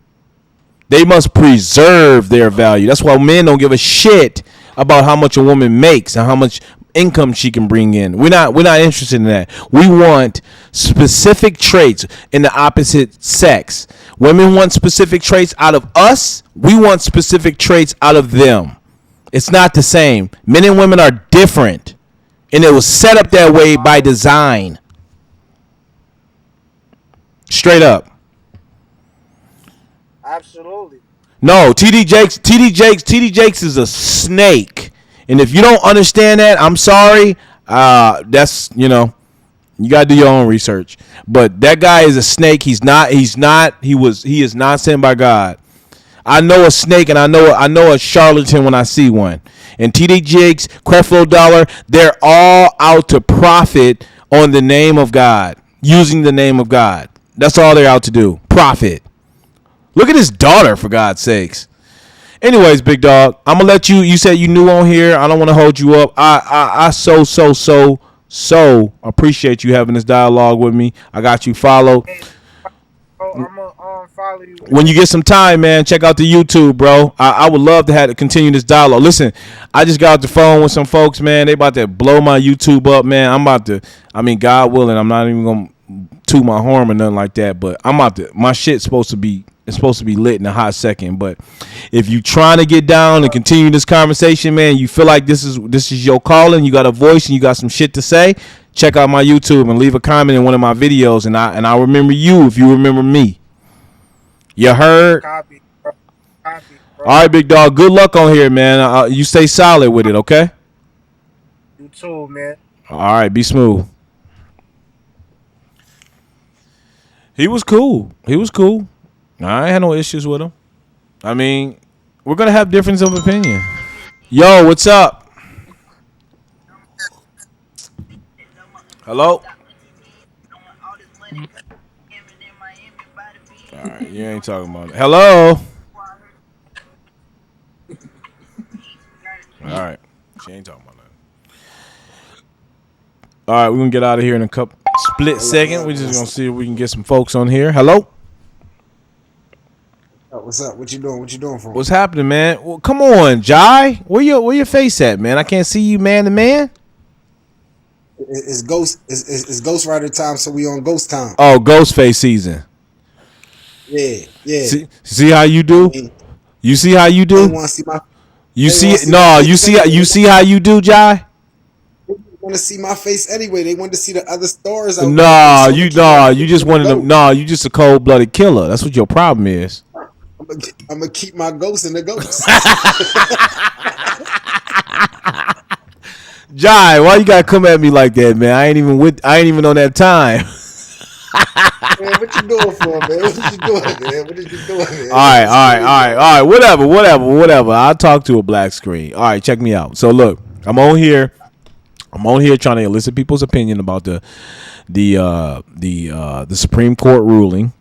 They must preserve their value. That's why men don't give a shit about how much a woman makes and how much income she can bring in. We're not interested in that. We want specific traits in the opposite sex. Women want specific traits out of us. We want specific traits out of them. It's not the same. Men and women are different, and it was set up that way by design. Straight up. Absolutely. No, TD Jakes is a snake. And if you don't understand that, I'm sorry. That's, you got to do your own research. But that guy is a snake. He is not sent by God. I know a snake and I know a charlatan when I see one. And TD Jakes, Creflo Dollar, they're all out to profit on the name of God, using the name of God. That's all they're out to do. Profit. Look at his daughter, for God's sakes. Anyways, big dog, I'm gonna let you said you new on here. I don't want to hold you up. I so appreciate you having this dialogue with me. I got you followed. I'm gonna follow you. When you get some time, man, check out the YouTube, bro. I would love to continue this dialogue. Listen, I just got off the phone with some folks, man. They about to blow my YouTube up, man. God willing, I'm not even gonna toot my horn or nothing like that, but my shit's supposed to be lit in a hot second. But if you trying to get down and continue this conversation, man, you feel like this is your calling, you got a voice and you got some shit to say, check out my YouTube and leave a comment in one of my videos, and I'll remember you if you remember me. You heard? Copy, bro. All right, big dog, good luck on here, man. You stay solid with it, okay? You too, man. All right, be smooth. He was cool. I had no issues with him. I mean, we're going to have difference of opinion. Yo, what's up? Hello? All right, you ain't talking about it. Hello? All right, she ain't talking about that. All right, we're going to get out of here in a split second. We're just going to see if we can get some folks on here. Hello? What's up? What you doing for? What's happening, man? Well, come on, Jai. Where your face at, man? I can't see you man to man. It's Ghost Rider time, so we on Ghost time. Oh, Ghost Face season. Yeah. See how you do? You see how you do? You see how you do, Jai? They want to see my face anyway. They want to see the other stars. You just wanted to. No, you just a cold-blooded killer. That's what your problem is. I'm gonna keep my ghost in the ghost. Jai, why you gotta come at me like that, man? I ain't even on that time. Man, what you doing for, man? What you doing, man? All right. Whatever. I'll talk to a black screen. All right, check me out. So look, I'm on here trying to elicit people's opinion about the Supreme Court ruling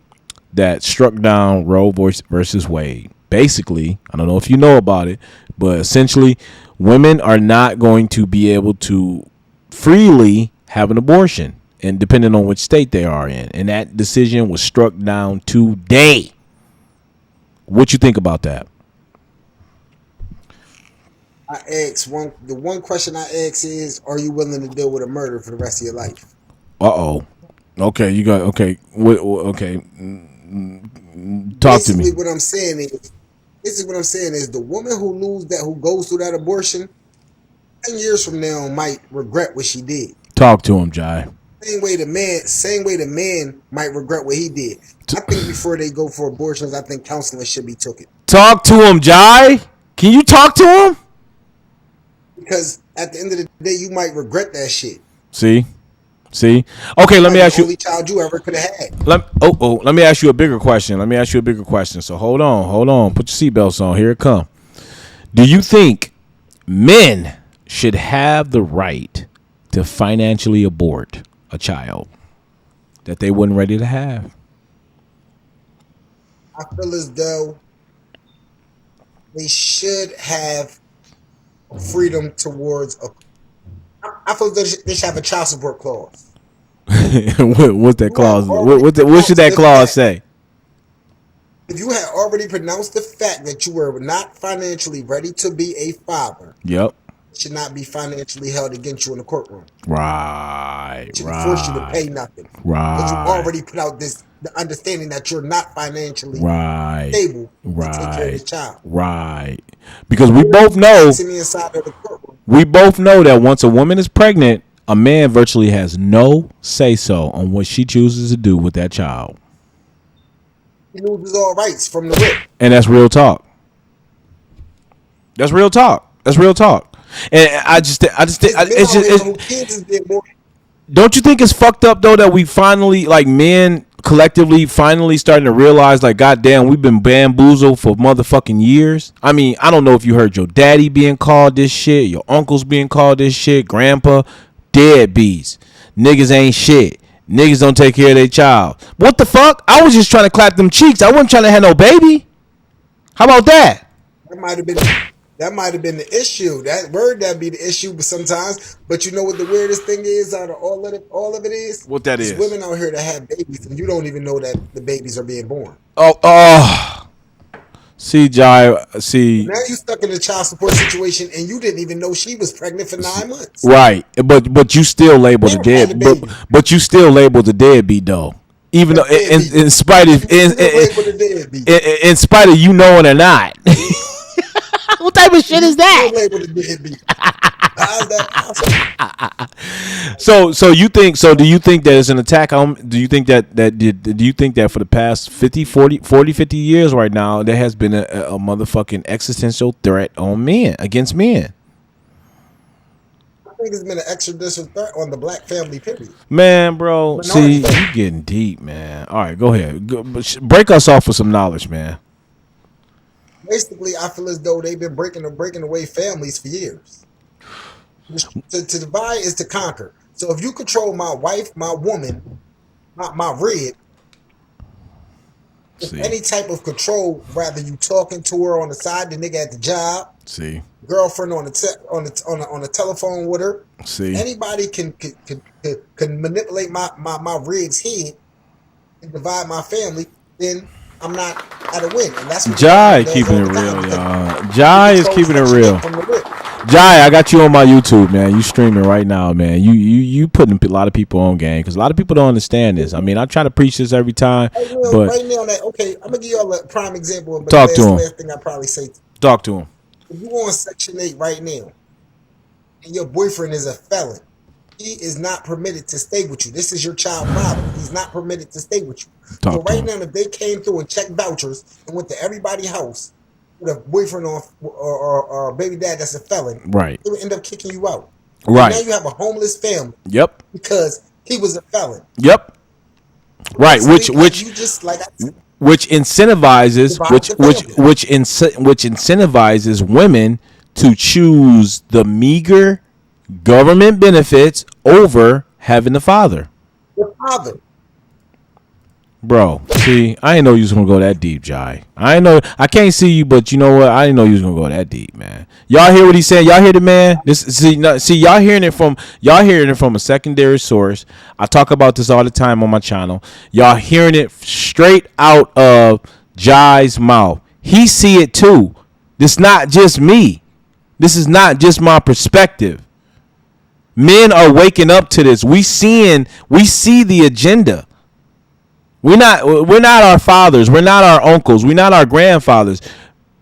that struck down Roe versus Wade. Basically, I don't know if you know about it, but essentially, women are not going to be able to freely have an abortion, and depending on which state they are in. And that decision was struck down today. What you think about that? The one question I ask is, are you willing to deal with a murder for the rest of your life? Okay, you got okay. Okay. Talk to me. This is what I'm saying is the woman who goes through that abortion 10 years from now might regret what she did. Talk to him, Jai. Same way the man might regret what he did. I think before they go for abortions, I think counseling should be taken. Talk to him, Jai. Can you talk to him? Because at the end of the day, you might regret that shit. See? Okay, let me ask you. The only child you ever could have had. Let me ask you a bigger question. So hold on. Put your seatbelts on. Here it comes. Do you think men should have the right to financially abort a child that they weren't ready to have? I feel as though they should have freedom towards I feel as though they should have a child support clause. What's that clause? What should that clause say? If you had already pronounced the fact that you were not financially ready to be a father, yep, should not be financially held against you in the courtroom. Right. It shouldn't force you to pay nothing. Because you already put out the understanding that you're not financially stable to take care of this child. Right. Because we both know that once a woman is pregnant, a man virtually has no say-so on what she chooses to do with that child. He loses all rights from the whip. And that's real talk. That's real talk. And don't you think it's fucked up though that we finally, like, men collectively finally starting to realize, like, goddamn, we've been bamboozled for motherfucking years. I mean, I don't know if you heard your daddy being called this shit, your uncles being called this shit, grandpa, deadbeats, niggas ain't shit, niggas don't take care of their child. What the fuck? I was just trying to clap them cheeks. I wasn't trying to have no baby. How about that? That might have been the issue. That'd be the issue, but sometimes. But you know what the weirdest thing is out of all of it is? What that is? There's women out here that have babies, and you don't even know that the babies are being born. See, Jai. See. Now you stuck in a child support situation, and you didn't even know she was pregnant for 9 months. Right, but you still labeled the dead. But you still labeled the deadbeat though. Even though, in spite of you knowing or not. What type of shit is that? So do you think that it's an attack on? Do you think that for the past 50 years right now there has been a motherfucking existential threat on men, against men? I think it's been an existential threat on the black family, period. Man, bro, see, you getting deep, man. All right, go ahead. Break us off with some knowledge, man. Basically, I feel as though they've been breaking away families for years. To divide is to conquer. So if you control my wife, my woman, my red, any type of control, rather you talking to her on the side, the nigga at the job, girlfriend on the telephone with her, anybody can manipulate my red's head and divide my family, then I'm not at a win. And that's what Jai keeping it real, y'all. Jai is keeping it real. Jai, I got you on my YouTube, man. You streaming right now, man. You putting a lot of people on game because a lot of people don't understand this. I mean, I try to preach this every time, but right now, I'm gonna give y'all a prime example. But talk to him. Last thing I probably say. Talk to him. If you on Section 8 right now, and your boyfriend is a felon, he is not permitted to stay with you. This is your child problem. He's not permitted to stay with you. So right now, if they came through and checked vouchers and went to everybody's house with a boyfriend or a baby dad that's a felon, right, they would end up kicking you out. Right. Now you have a homeless family. Yep. Because he was a felon. Yep. Right. So which incentivizes which incentivizes women to choose the meager government benefits over having a father. The father. Bro, see, I didn't know you was gonna go that deep, Jai. I can't see you, but you know what? I didn't know you was gonna go that deep, man. Y'all hear what he said? Y'all hear the man? See, y'all hearing it from a secondary source. I talk about this all the time on my channel. Y'all hearing it straight out of Jai's mouth. He see it too. This not just me. This is not just my perspective. Men are waking up to this. We see the agenda. We're not our fathers. We're not our uncles. We're not our grandfathers.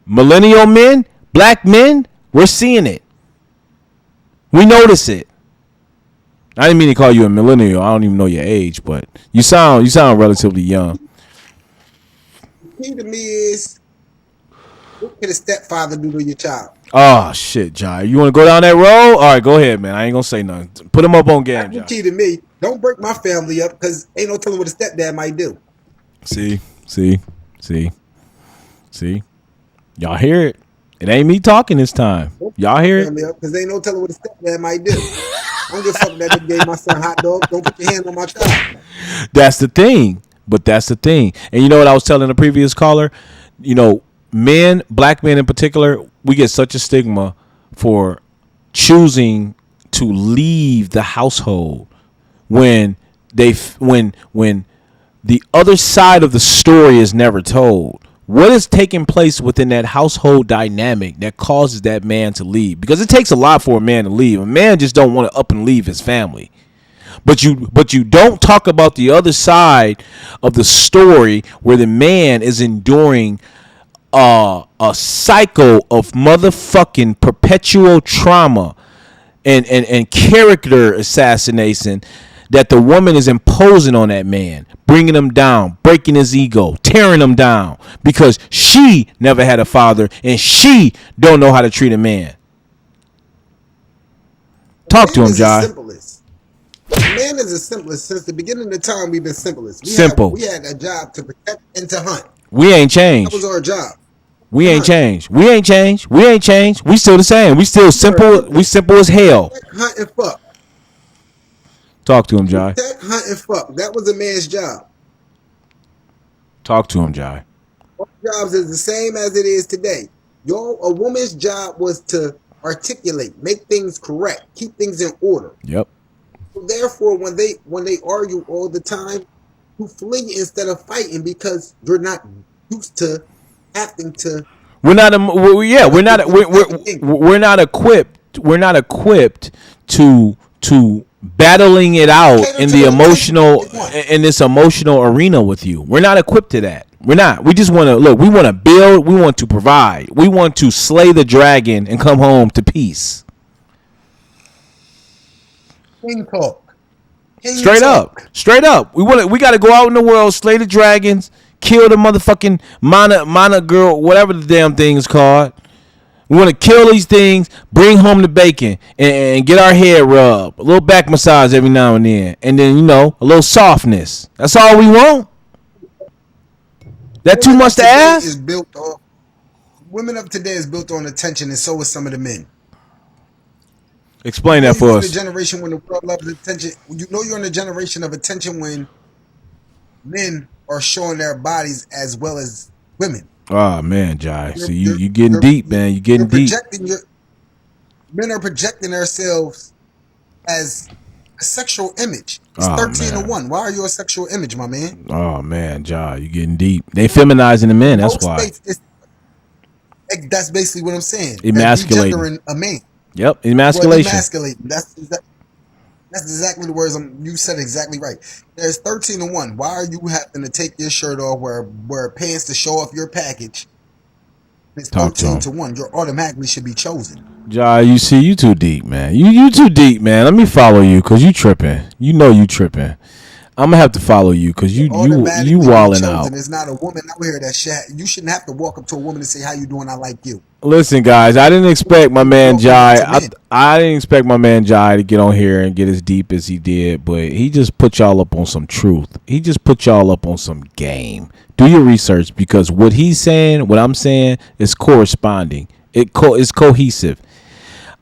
Millennial men, black men, we're seeing it. We notice it. I didn't mean to call you a millennial. I don't even know your age, but you sound relatively young. The key to me is, what can a stepfather do to your child? Oh shit, Jai. You want to go down that road? All right, go ahead, man. I ain't gonna say nothing. Put him up on game, Jai. The key to me, don't break my family up because ain't no telling what a stepdad might do. See. Y'all hear it? It ain't me talking this time. Y'all hear it? Because ain't no telling what a stepdad might do. I don't give a fuck that nigga gave my son hot dog. Don't put your hand on my child. That's the thing. But that's the thing. And you know what I was telling the previous caller? You know, men, black men in particular, we get such a stigma for choosing to leave the household when the other side of the story is never told. What is taking place within that household dynamic that causes that man to leave? Because it takes a lot for a man to leave. A man just don't want to up and leave his family. But you don't talk about the other side of the story where the man is enduring a cycle of motherfucking perpetual trauma and character assassination that the woman is imposing on that man, bringing him down, breaking his ego, tearing him down because she never had a father and she don't know how to treat a man. Talk to him, Jai. Man is the simplest. Since the beginning of the time, we've been simplest. We had a job to protect and to hunt. We ain't changed. That was our job. We ain't changed. We ain't changed. We ain't changed. We still the same. We still simple. We simple as hell. Protect, hunt, and fuck. Talk to him, Jai. Protect, hunt, and fuck. That was a man's job. Talk to him, Jai. Our jobs is the same as it is today. A woman's job was to articulate, make things correct, keep things in order. Yep. So therefore, when they argue all the time, you flee instead of fighting because you're not used to having to. We're not equipped. We're not equipped to battling it out in the emotional in this emotional arena with you. We're not equipped to that. We're not. We just want to look. We want to build. We want to provide. We want to slay the dragon and come home to peace. King talk. Straight up. We got to go out in the world, slay the dragons, kill the motherfucking mana girl, whatever the damn thing is called. We want to kill these things, bring home the bacon, and get our head rubbed, a little back massage every now and then, and then a little softness. That's all we want. That too much to ask? Women of today is built on attention, and so is some of the men. Explain that for us. The generation when the world loves attention. You're in a generation of attention when men are showing their bodies as well as women. Oh man, Jai. So you getting deep, man. You getting deep. Men are projecting themselves as a sexual image. It's 13-1. Why are you a sexual image, my man? Oh man, Jai, you getting deep. They feminizing the men. That's why. That's basically what I'm saying. Emasculating a man. Yep, emasculation. Emasculating. That's exactly the words you said exactly right. There's 13-1. Why are you having to take your shirt off, wear pants to show off your package? It's 13-1. You automatically should be chosen. Jai, you see, you too deep, man. You too deep, man. Let me follow you because you tripping. You tripping. I'm gonna have to follow you because you wilding out. There's not a woman out here that you shouldn't have to walk up to a woman and say, "How you doing? I like you." Listen, guys, I didn't expect my man Jai. I didn't expect my man Jai to get on here and get as deep as he did, but he just put y'all up on some truth. He just put y'all up on some game. Do your research because what he's saying, what I'm saying, is corresponding. It's cohesive.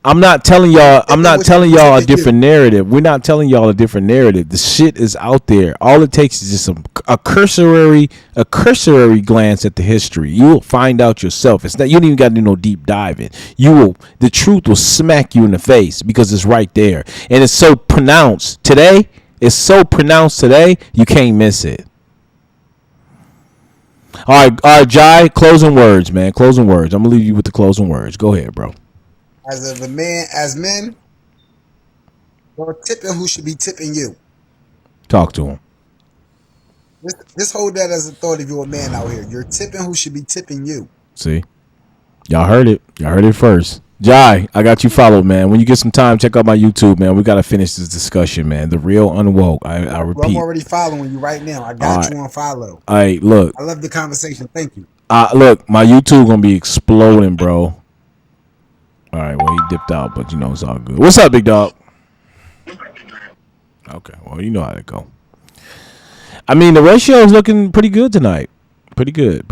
I'm not telling y'all a different narrative. We're not telling y'all a different narrative. The shit is out there. All it takes is just a cursory glance at the history. You will find out yourself. It's not, you don't even got to do no deep diving. The truth will smack you in the face because it's right there. And it's so pronounced today. You can't miss it. All right, Jai, closing words, man. Closing words. I'm gonna leave you with the closing words. Go ahead, bro. As men, you're tipping who should be tipping you. Talk to him. Just hold that as a thought if you're a man out here. You're tipping who should be tipping you. See? Y'all heard it. Y'all heard it first. Jai, I got you followed, man. When you get some time, check out my YouTube, man. We got to finish this discussion, man. The Real Unwoke. I repeat. Well, I'm already following you right now. I got you on follow. All right, look. I love the conversation. Thank you. Look, my YouTube going to be exploding, bro. All right, well, he dipped out, but it's all good. What's up, big dog? Okay, well, you know how to go. I mean, the ratio is looking pretty good tonight. Pretty good.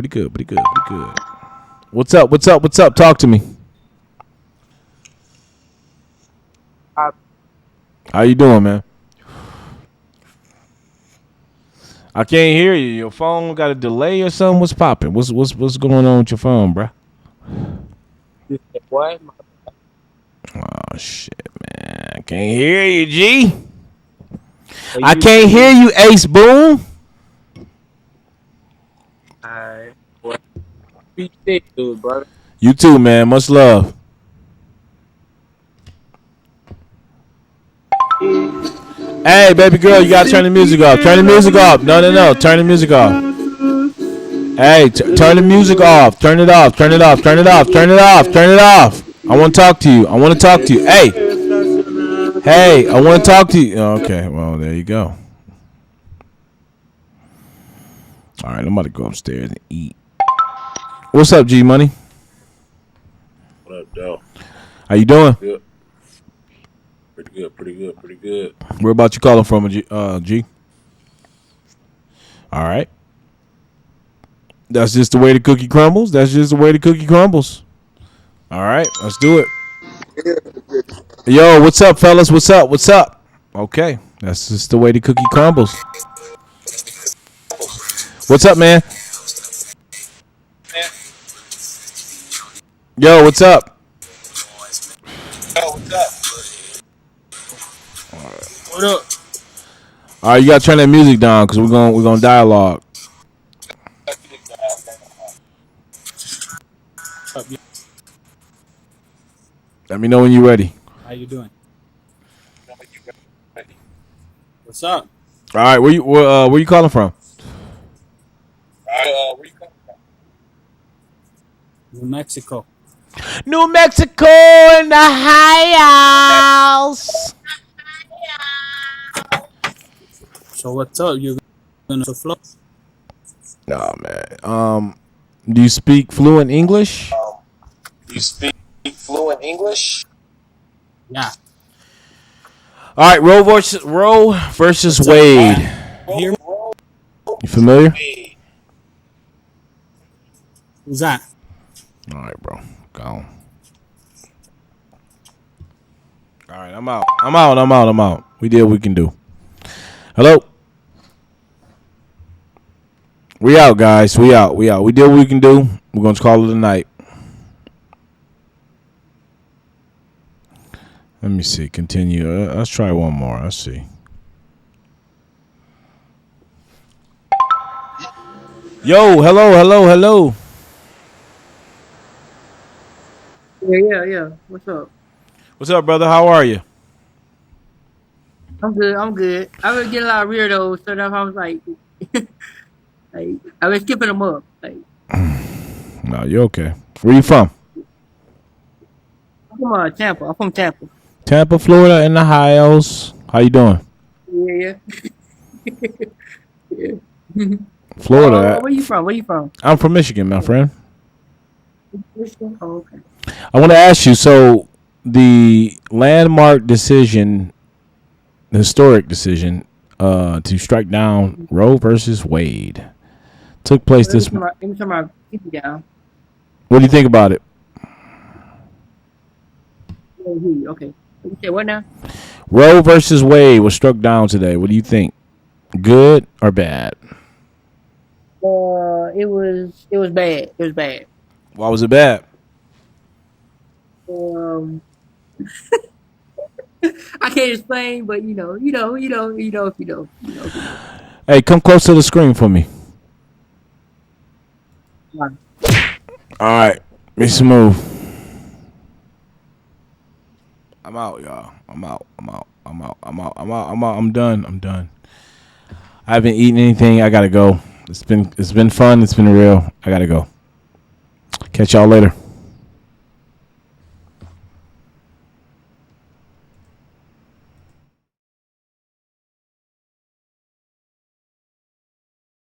What's up? Talk to me. How you doing, man? I can't hear you. Your phone got a delay or something? What's popping? What's going on with your phone, bro? What? Oh shit, man! I can't hear you, G. I can't hear you, Ace Boom. Alright. What? Be safe, dude, brother. You too, man. Much love. Hey, baby girl, you gotta turn the music off. Turn the music off. No. Turn the music off. Hey, turn the music off. Turn it off. Turn it off. Turn it off. Turn it off. Turn it off. I want to talk to you. I want to talk to you. Hey, I want to talk to you. Okay, well, there you go. All right, I'm about to go upstairs and eat. What's up, G Money? What up, Doe? How you doing? Good. Pretty good. Where about you calling from, G? All right. That's just the way the cookie crumbles. All right, let's do it. Yo, what's up, fellas? What's up? Okay, that's just the way the cookie crumbles. What's up, man? Yo, what's up? What up? All right, you gotta turn that music down because we're gonna dialogue. Let me know when you're ready. How you doing? What's up? All right, where you calling from? New Mexico. New Mexico in the house. So what's up? You gonna flow? Nah, man. Do you speak fluent English? Yeah. All right, Roe versus Wade. Hear me? You familiar? Who's that? All right, bro. Go on. All right, I'm out. We did what we can do. Hello? We out, guys. We out. We did what we can do. We're going to call it a night. Let me see. Continue. Let's try one more. Let's see. Yo, hello. Yeah. What's up? What's up, brother? How are you? I'm good. I would get a lot of weirdos, so that's why I was like, I was skipping them up. Like, No, you're okay. Where you from? I'm from Tampa. Tampa, Florida, in the Highs. How you doing? Yeah. Yeah. Florida. Where you from? I'm from Michigan, my friend. Michigan? Oh, okay. I want to ask you, so the landmark decision, the historic decision to strike down Roe versus Wade took place this month. Down. What do you think about it? Okay. You say what now? Roe versus Wade was struck down today. What do you think? Good or bad? It was bad. Why was it bad? I can't explain, but you know. Hey, come close to the screen for me. All right, be smooth. I'm out, y'all. I'm out. I'm done. I haven't eaten anything. I gotta go. It's been fun. It's been real. I gotta go. Catch y'all later.